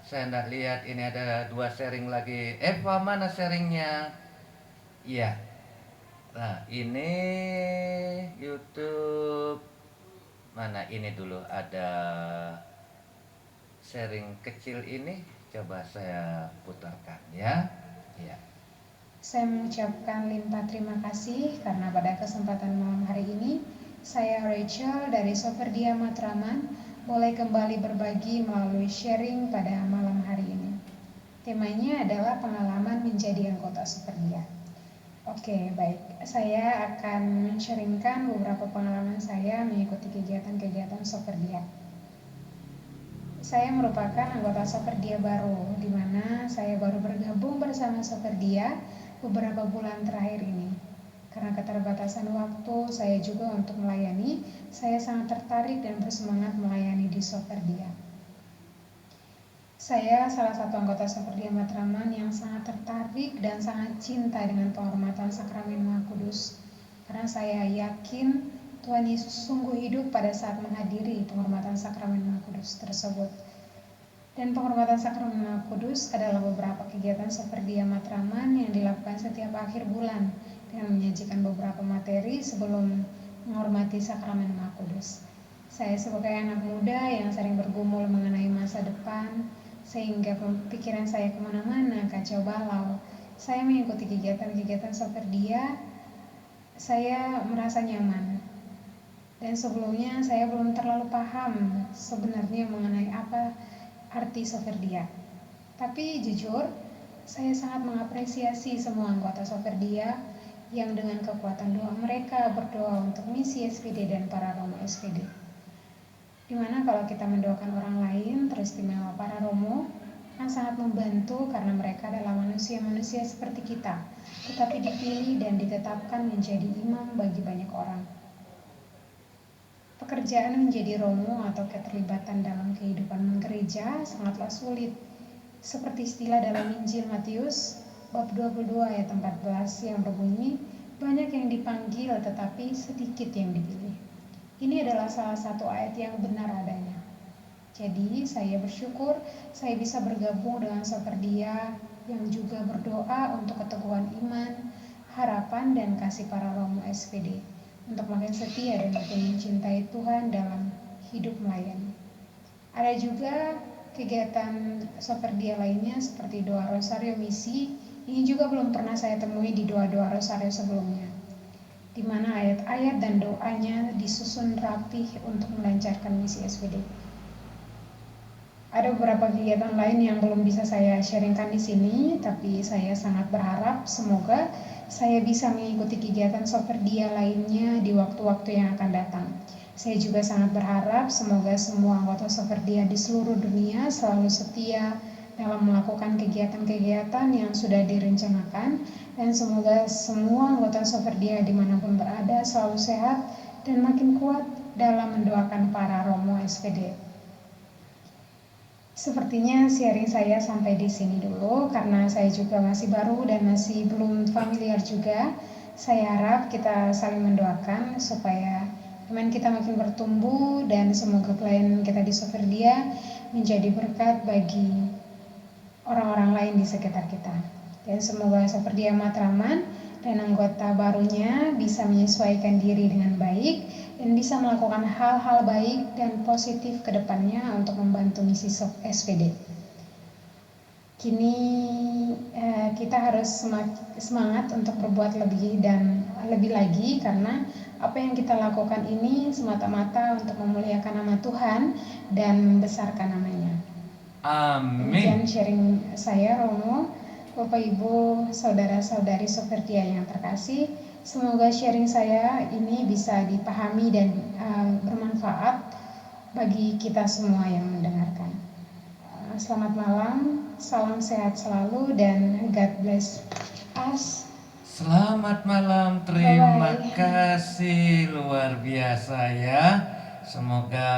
Saya enggak lihat, ini ada 2 sharing lagi. Eva, mana sharingnya? Iya. Nah, ini YouTube. Mana ini dulu ada sharing kecil ini. Coba saya putarkan ya. Iya. Saya mengucapkan limpah terima kasih karena pada kesempatan malam hari ini saya Rachel dari Soferdia Matraman boleh kembali berbagi melalui sharing pada malam hari ini. Temanya adalah pengalaman menjadi anggota Soferdia. Oke, baik. Saya akan men-sharingkan beberapa pengalaman saya mengikuti kegiatan-kegiatan Soferdia. Saya merupakan anggota Soferdia baru, di mana saya baru bergabung bersama Soferdia beberapa bulan terakhir ini. Karena keterbatasan waktu saya juga untuk melayani, saya sangat tertarik dan bersemangat melayani di Soferdia. Saya salah satu anggota Soferdia Matraman yang sangat tertarik dan sangat cinta dengan penghormatan Sakramen Maha Kudus. Karena saya yakin Tuhan Yesus sungguh hidup pada saat menghadiri penghormatan Sakramen Maha Kudus tersebut. Dan penghormatan Sakramen Maha Kudus adalah beberapa kegiatan Soferdia Matraman yang dilakukan setiap akhir bulan dengan menyajikan beberapa materi sebelum menghormati Sakramen Maha Kudus. Saya sebagai anak muda yang sering bergumul mengenai masa depan, sehingga pikiran saya kemana-mana, kacau balau. Saya mengikuti kegiatan-kegiatan Soferdia, saya merasa nyaman. Dan sebelumnya saya belum terlalu paham sebenarnya mengenai apa arti Soferdia. Tapi jujur, Saya sangat mengapresiasi semua anggota Soferdia yang dengan kekuatan doa mereka berdoa untuk misi SPD dan para Romo SPD. Dimana kalau kita mendoakan orang lain, teristimewa para Romo, akan sangat membantu karena mereka adalah manusia-manusia seperti kita, tetapi dipilih dan ditetapkan menjadi imam bagi banyak orang. Pekerjaan menjadi Romo atau keterlibatan dalam kehidupan gereja sangatlah sulit. Seperti istilah dalam Injil Matius bab 22 ayat 14 yang berbunyi, banyak yang dipanggil tetapi sedikit yang dipilih. Ini adalah salah satu ayat yang benar adanya. Jadi saya bersyukur saya bisa bergabung dengan Soferdia yang juga berdoa untuk keteguhan iman, harapan dan kasih para Romo SPD untuk makin setia dan makin mencintai Tuhan dalam hidup melayani. Ada juga kegiatan Soferdia lainnya seperti doa Rosario Misi, ini juga belum pernah saya temui di doa-doa Rosario sebelumnya, di mana ayat-ayat dan doanya disusun rapih untuk melancarkan misi SPD. Ada beberapa kegiatan lain yang belum bisa saya sharingkan di sini, tapi saya sangat berharap semoga saya bisa mengikuti kegiatan Soferdia lainnya di waktu-waktu yang akan datang. Saya juga sangat berharap semoga semua anggota Soferdia di seluruh dunia selalu setia dalam melakukan kegiatan-kegiatan yang sudah direncanakan, dan semoga semua anggota Soferdia dimanapun berada selalu sehat dan makin kuat dalam mendoakan para Romo SPD. Sepertinya sharing saya sampai di sini dulu karena saya juga masih baru dan masih belum familiar juga. Saya harap kita saling mendoakan supaya iman kita makin bertumbuh dan semoga pelayanan kita di Soferdia menjadi berkat bagi orang-orang lain di sekitar kita. Dan semoga Soferdia Matraman dan anggota barunya bisa menyesuaikan diri dengan baik dan bisa melakukan hal-hal baik dan positif ke depannya untuk membantu misi SPD. Kini kita harus semangat untuk berbuat lebih dan lebih lagi karena apa yang kita lakukan ini semata-mata untuk memuliakan nama Tuhan dan membesarkan namanya. Amin. Demikian sharing saya, Romo, Bapak Ibu, saudara-saudari Soferdia yang terkasih. Semoga sharing saya ini bisa dipahami dan bermanfaat bagi kita semua yang mendengarkan. Selamat malam, salam sehat selalu dan God bless us. Selamat malam, terima Bye-bye. kasih luar biasa ya. Semoga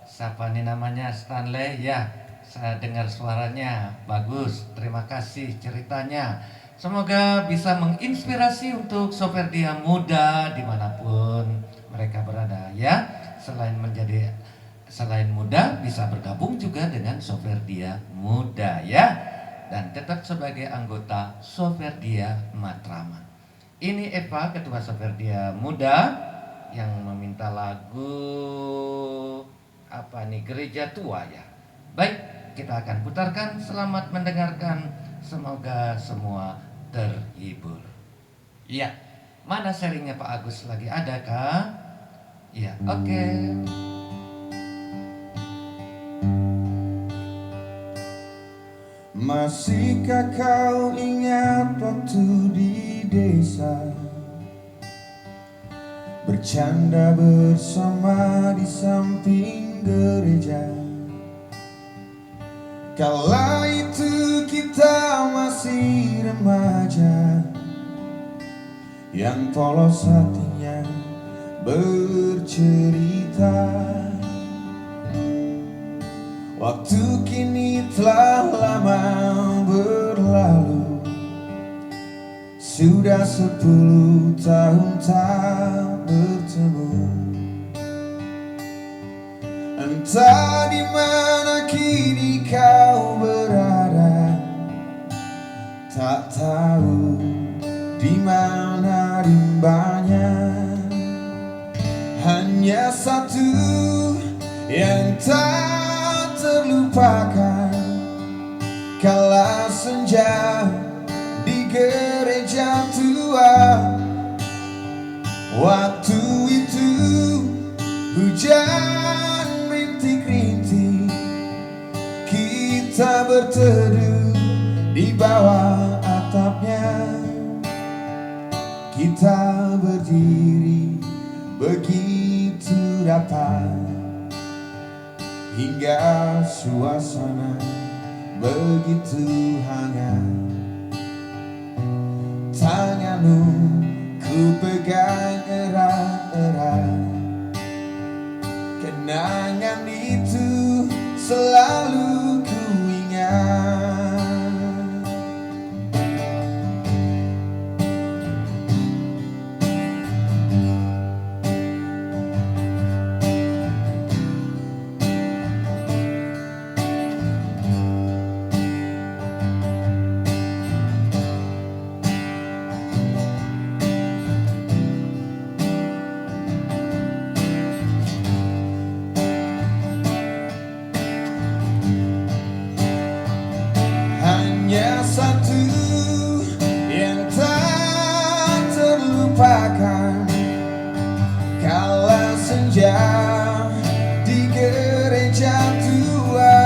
siapa nih namanya, Stanley ya. Saya dengar suaranya bagus. Terima kasih ceritanya. Semoga bisa menginspirasi untuk Soferdia muda dimanapun mereka berada ya. Selain muda bisa bergabung juga dengan Soferdia muda ya. Dan tetap sebagai anggota Soferdia Matraman. Ini Eva, ketua Soferdia muda yang meminta lagu apa nih, Gereja Tua ya. Baik, kita akan putarkan. Selamat mendengarkan. Semoga semua terhibur. Iya, mana sharingnya Pak Agus lagi, adakah? Iya, oke. Masihkah kau ingat waktu di desa, bercanda bersama di samping gereja? Kala itu kita masih remaja, yang polos hatinya bercerita. Waktu kini telah lama berlalu, sudah 10 tahun tak bertemu. Entah di mana kini kau berada, tak tahu di mana rimbanya. Hanya satu yang tak terlupakan, kala senja di gereja tua. Waktu itu hujan rintik-rintik, kita berteduh di bawah atapnya kita berdiri begitu rapat, hingga suasana begitu hangat. Tanganmu ku pegang erat-erat, kenangan itu selalu ku ingat. Hanya satu yang tak terlupakan, kala senja di gereja tua.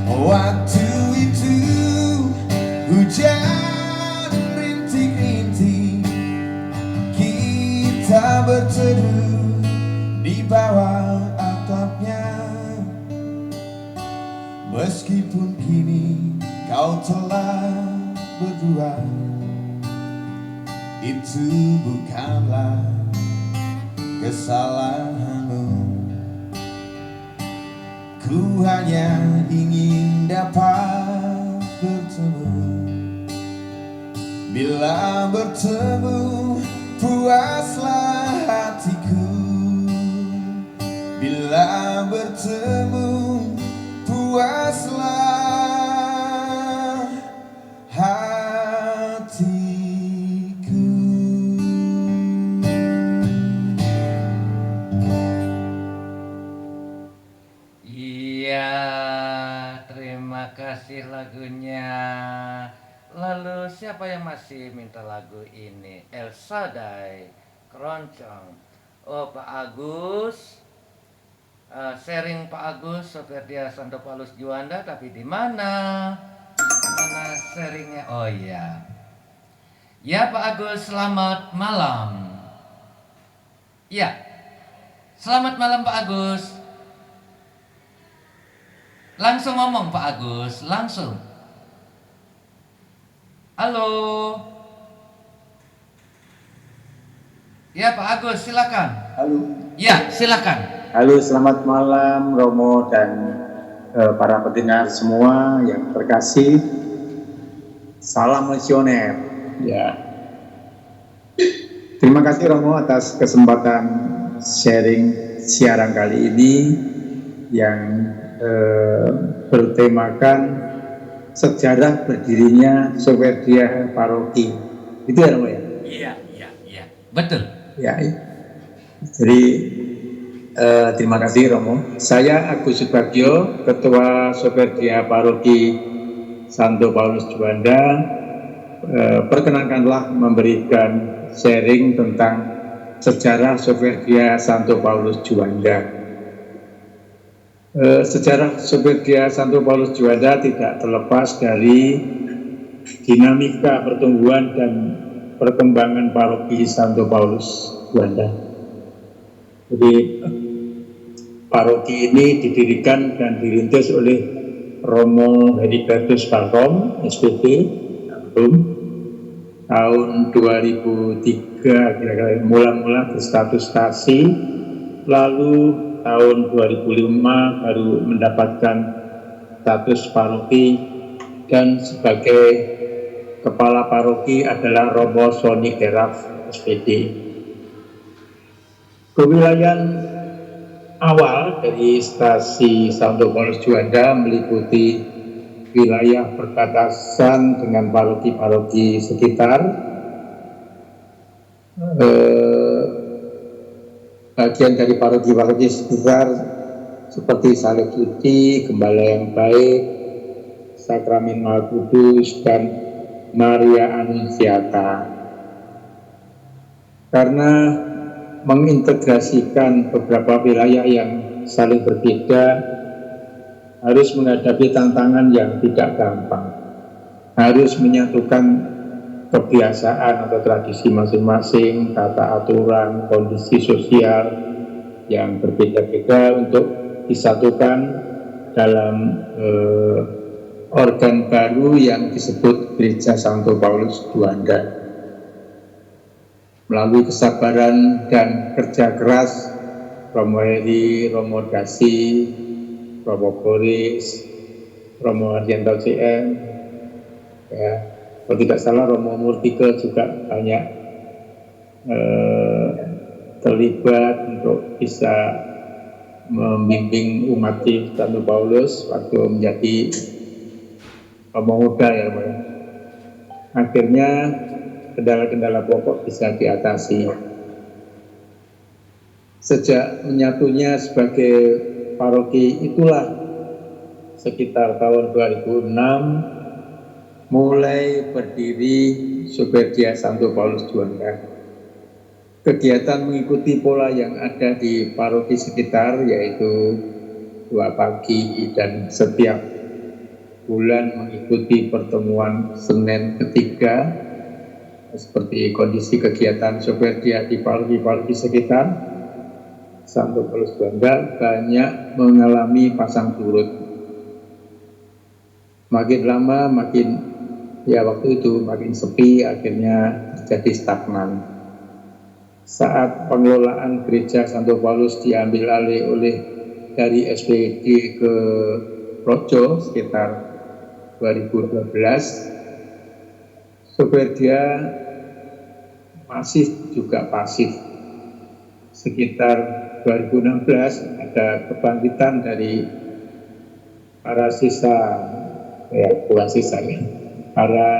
Waktu itu hujan rintik-rintik, kita berteduh di bawah atapnya. Meskipun kini kau telah berdua, itu bukanlah kesalahanmu. Ku hanya ingin dapat bertemu. Bila bertemu puaslah hatiku. Bila bertemu puaslah hatiku. Iya, terima kasih lagunya. Lalu siapa yang masih minta lagu ini? El Shaddai, Keroncong. Oh, Pak Agus. Sharing Pak Agus, Soferdia Santo Paulus Juanda, tapi di mana? Mana sharingnya? Oh iya. Ya Pak Agus, selamat malam. Ya, selamat malam Pak Agus. Langsung ngomong Pak Agus, langsung. Halo. Ya Pak Agus, silakan. Halo. Ya, silakan. Halo, selamat malam Romo dan para pendengar semua yang terkasih. Salam misioner. Ya. Terima kasih Romo atas kesempatan sharing siaran kali ini yang bertemakan sejarah berdirinya Soferdia Paroki. Itu ya Romo ya? Iya. Betul. Ya. Jadi terima kasih Romo. Saya Agus Subagio, Ketua Soferdia Paroki Santo Paulus Juanda. Perkenankanlah memberikan sharing tentang sejarah Soferdia Santo Paulus Juanda. Sejarah Soferdia Santo Paulus Juanda tidak terlepas dari dinamika pertumbuhan dan perkembangan paroki Santo Paulus Juanda. Jadi paroki ini didirikan dan dirintis oleh Romo Heribertus Valrom, SPP, tahun 2003 kira-kira mula-mula berstatus stasi, lalu tahun 2005 baru mendapatkan status paroki, dan sebagai kepala paroki adalah Romo Sony Geraf, SPD. Kewilayahan awal dari stasi Santo Paulus Juanda meliputi wilayah perbatasan dengan paroki-paroki sekitar, bagian dari paroki-paroki sekitar seperti Saleh Suci, Gembala yang Baik, Sakramen Maha Kudus, dan Maria Annunziata. Karena mengintegrasikan beberapa wilayah yang saling berbeda harus menghadapi tantangan yang tidak gampang. harus menyatukan kebiasaan atau tradisi masing-masing, tata aturan, kondisi sosial yang berbeda-beda untuk disatukan dalam organ baru yang disebut Gereja Santo Paulus Juanda. Melalui kesabaran dan kerja keras Romo Heri, Romo Dasi, Romo Boris, Romo Arjanto CM, ya, kalau tidak salah Romo Murtike juga banyak terlibat untuk bisa membimbing umat di Santo Paulus waktu menjadi Romo muda ya, Romo. Akhirnya kendala-kendala pokok bisa diatasi. Sejak menyatunya sebagai paroki itulah sekitar tahun 2006 mulai berdiri Superdia Santo Paulus Juanda. Kegiatan mengikuti pola yang ada di paroki sekitar, yaitu 2 pagi dan setiap bulan mengikuti pertemuan Senin ketiga, seperti kondisi kegiatan Superdia di paroki-paroki sekitar. Santo Paulus Juanda banyak mengalami pasang surut. Makin lama makin, ya waktu itu makin sepi, akhirnya terjadi stagnan. Saat pengelolaan Gereja Santo Paulus diambil alih oleh dari SPD ke Projo sekitar 2012, Superdia masih juga pasif. Sekitar 2016 ada kebangkitan dari para para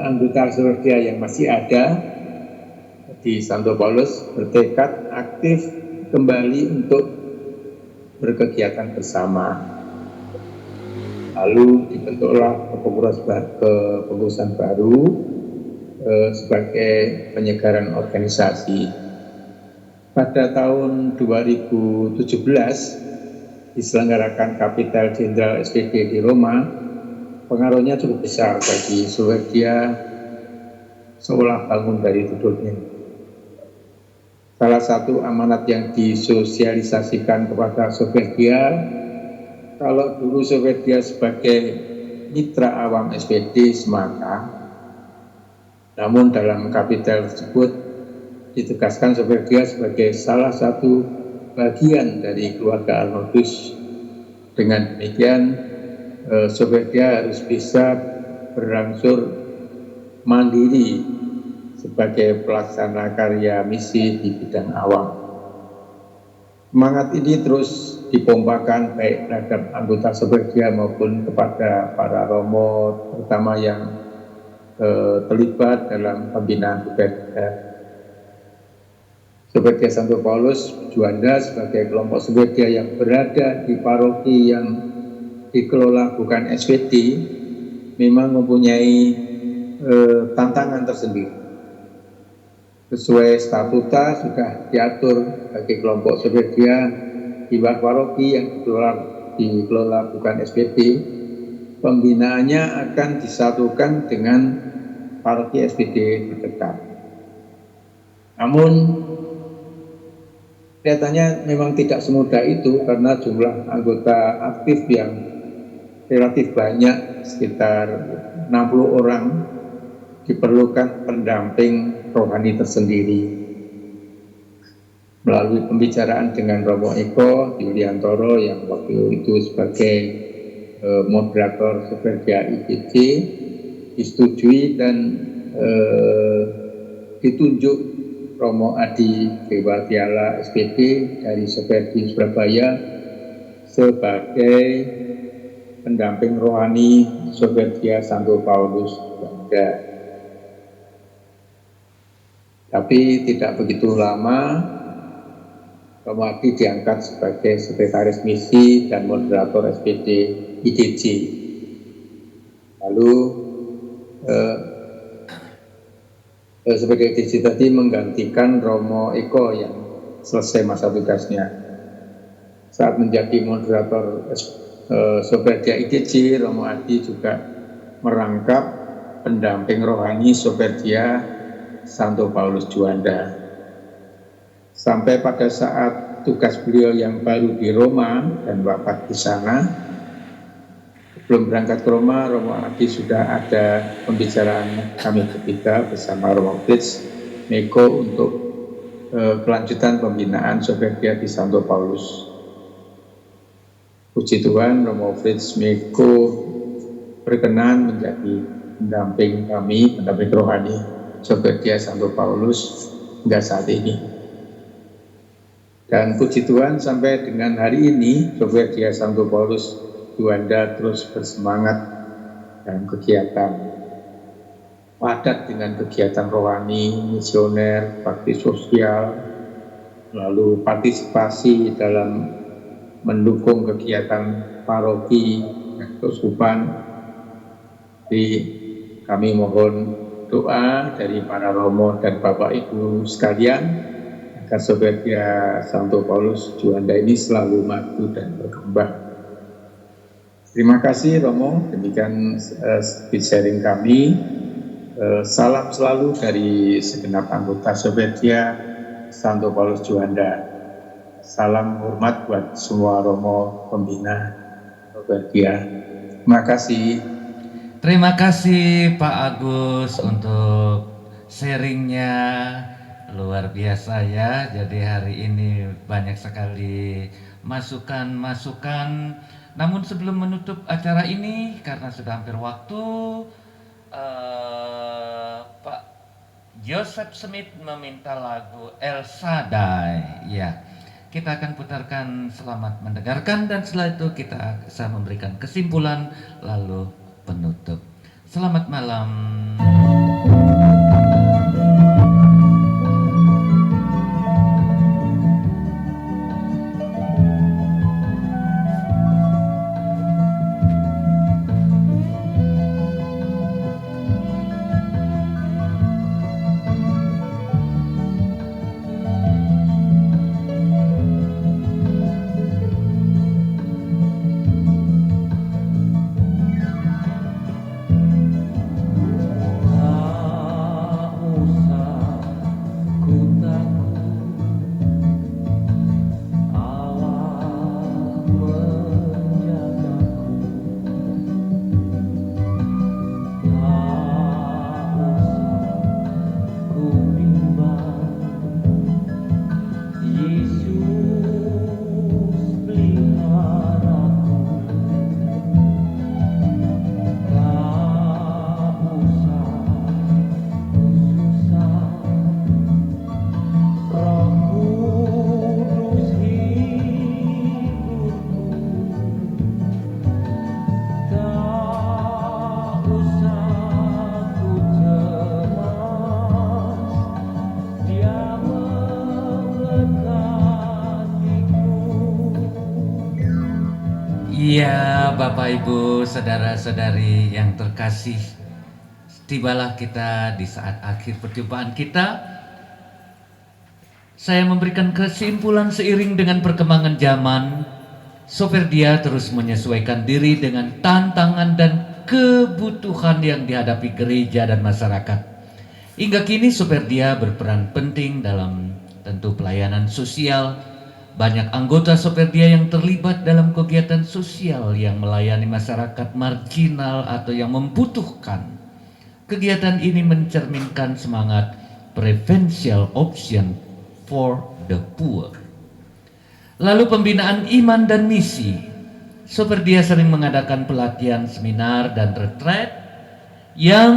anggota Superdia yang masih ada di Santo Paulus bertekad aktif kembali untuk berkegiatan bersama. Lalu dibentuklah kepengurusan baru sebagai penyegaran organisasi. Pada tahun 2017 diselenggarakan Kapital Jenderal SPD di Roma. Pengaruhnya cukup besar bagi Superdia seolah bangun dari tidurnya. Salah satu amanat yang disosialisasikan kepada Superdia, kalau dulu Superdia sebagai mitra awam SPD semata, namun dalam Kapital tersebut ditegaskan Superdia sebagai salah satu bagian dari keluarga Arnoldus. Dengan demikian, Superdia harus bisa berangsur mandiri sebagai pelaksana karya misi di bidang awam. Semangat ini terus dipompakan baik terhadap anggota Superdia maupun kepada para romo, terutama yang terlibat dalam pembinaan Superdia. Superdia Santo Paulus Juanda sebagai kelompok Superdia yang berada di paroki yang dikelola bukan SPD memang mempunyai tantangan tersendiri. Sesuai statuta sudah diatur bagi kelompok Superdia di luar paroki yang dikelola bukan SPD, pembinaannya akan disatukan dengan paroki SPD terdekat. Namun kelihatannya memang tidak semudah itu karena jumlah anggota aktif yang relatif banyak, sekitar 60 orang, diperlukan pendamping rohani tersendiri. Melalui pembicaraan dengan Romo Eko Yuliantoro yang waktu itu sebagai moderator Superdia IGC, disetujui dan ditunjuk Romo Adi Dewatiala SPD dari Superdia Surabaya sebagai pendamping rohani Superdia Santo Paulus Juanda. Tapi tidak begitu lama Romo Adi diangkat sebagai sekretaris misi dan moderator SPD IDC. Lalu sebagai IDC tadi menggantikan Romo Eko yang selesai masa tugasnya. Saat menjadi moderator Superdia IDC, Romo Adi juga merangkap pendamping rohani Soperdia Santo Paulus Juanda. Sampai pada saat tugas beliau yang baru di Roma dan wafat di sana, sebelum berangkat ke Roma, Romo Adi sudah ada pembicaraan kami ketiga bersama Romo Fritz Meko untuk kelanjutan pembinaan Soperdia di Santo Paulus. Puji Tuhan, Romo Fritz Meko berkenan menjadi pendamping kami, pendamping rohani Soperdia Santo Paulus hingga saat ini. Dan puji Tuhan sampai dengan hari ini Soperdia Santo Paulus Juanda terus bersemangat dalam kegiatan padat dengan kegiatan rohani, misioner, bakti sosial, lalu partisipasi dalam mendukung kegiatan paroki dan keuskupan. Jadi kami mohon doa dari para romo dan bapak ibu sekalian agar Soperdia Santo Paulus Juanda ini selalu maju dan berkembang. Terima kasih Romo, demikian speech sharing kami. Salam selalu dari segenap anggota Soperdia Santo Paulus Juanda. Salam hormat buat semua Romo pembina Soperdia. Terima kasih. Terima kasih Pak Agus untuk sharingnya, luar biasa ya. Jadi hari ini banyak sekali masukan-masukan. Namun sebelum menutup acara ini, karena sudah hampir waktu, Pak Joseph Smith meminta lagu El Shaddai. Ya, kita akan putarkan, selamat mendengarkan, dan setelah itu kita bisa memberikan kesimpulan lalu penutup. Selamat malam. Iya, Bapak Ibu, saudara-saudari yang terkasih, tibalah kita di saat akhir perjumpaan kita. Saya memberikan kesimpulan seiring dengan perkembangan zaman, Soperdia terus menyesuaikan diri dengan tantangan dan kebutuhan yang dihadapi gereja dan masyarakat. Hingga kini Soperdia berperan penting dalam tentu pelayanan sosial. Banyak anggota Soperdia yang terlibat dalam kegiatan sosial yang melayani masyarakat marginal atau yang membutuhkan. Kegiatan ini mencerminkan semangat preferential option for the poor. Lalu pembinaan iman dan misi. Soperdia sering mengadakan pelatihan, seminar, dan retreat yang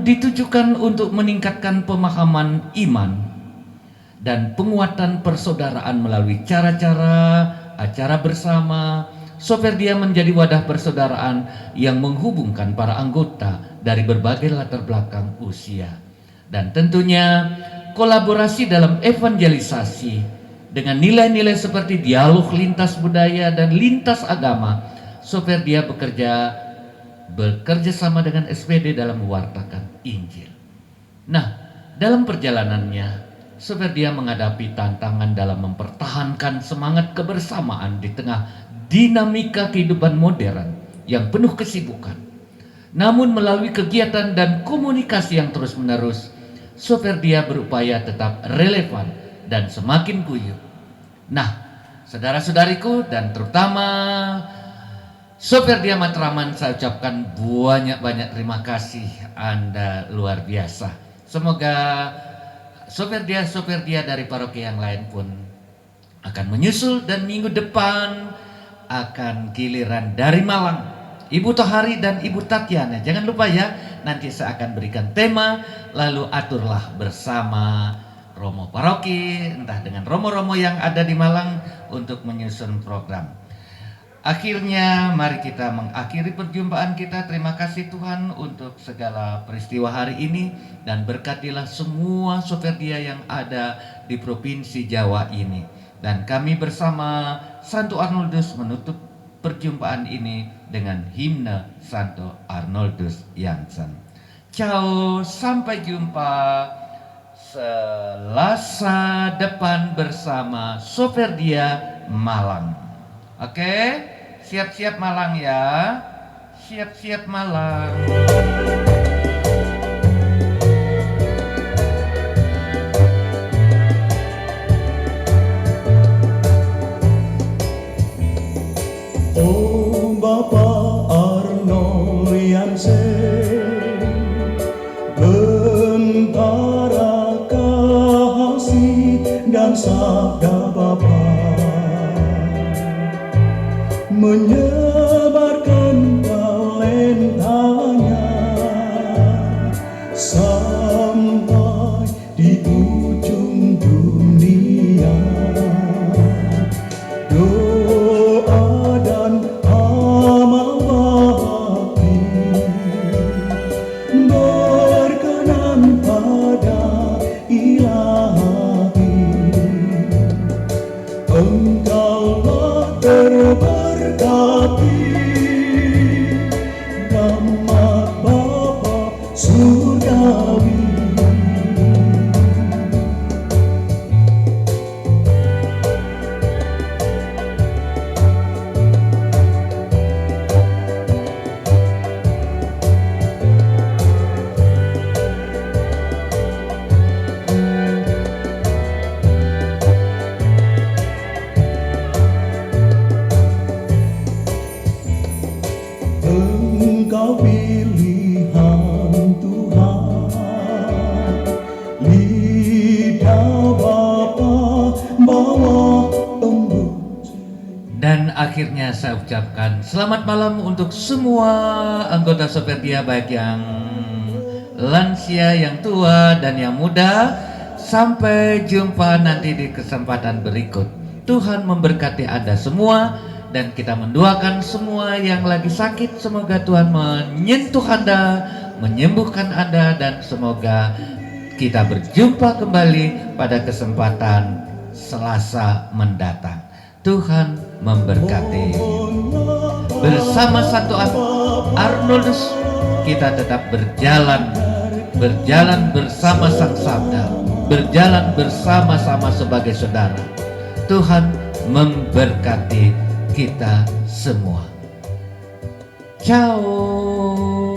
ditujukan untuk meningkatkan pemahaman iman dan penguatan persaudaraan melalui cara-cara, acara bersama. Soperdia menjadi wadah persaudaraan yang menghubungkan para anggota dari berbagai latar belakang usia. Dan tentunya kolaborasi dalam evangelisasi dengan nilai-nilai seperti dialog lintas budaya dan lintas agama. Soperdia bekerja sama dengan SPD dalam mewartakan Injil. Nah, dalam perjalanannya Soperdia menghadapi tantangan dalam mempertahankan semangat kebersamaan di tengah dinamika kehidupan modern yang penuh kesibukan. Namun melalui kegiatan dan komunikasi yang terus-menerus, Soferdia berupaya tetap relevan dan semakin guyup. Nah, saudara-saudariku dan terutama Soferdia Matraman, saya ucapkan banyak-banyak terima kasih. Anda luar biasa. Semoga Soferdia dari paroki yang lain pun akan menyusul, dan minggu depan akan giliran dari Malang, Ibu Tohari dan Ibu Tatiana. Jangan lupa ya, nanti saya akan berikan tema, lalu aturlah bersama Romo Paroki, entah dengan Romo-Romo yang ada di Malang untuk menyusun program. Akhirnya mari kita mengakhiri perjumpaan kita. Terima kasih Tuhan untuk segala peristiwa hari ini, dan berkatilah semua Soferdia yang ada di Provinsi Jawa ini. Dan kami bersama Santo Arnoldus menutup perjumpaan ini dengan himne Santo Arnoldus Jansen. Ciao, sampai jumpa Selasa depan bersama Soferdia Malang. Oke, siap-siap Malang ya. Siap-siap Malang. Oh Bapak Arnold Jansen, bentara kasih dan sabda Bapa, menyebarkan talentanya sampai di ujung dunia. Doa dan amal bakti berkenan pada Ilahi. Engkaulah terberkati, nama Bapa surgawi. Engkau pilihan Tuhan, lidah Bapa bawa embun. Dan akhirnya saya ucapkan selamat malam untuk semua anggota Soferdia, baik yang lansia, yang tua, dan yang muda. Sampai jumpa nanti di kesempatan berikut. Tuhan memberkati Anda semua, dan kita mendoakan semua yang lagi sakit, semoga Tuhan menyentuh Anda, menyembuhkan Anda, dan semoga kita berjumpa kembali pada kesempatan Selasa mendatang. Tuhan memberkati. Bersama Santo Arnoldus kita tetap berjalan bersama Sang Sabda, berjalan bersama-sama sebagai saudara. Tuhan memberkati kita semua. Ciao.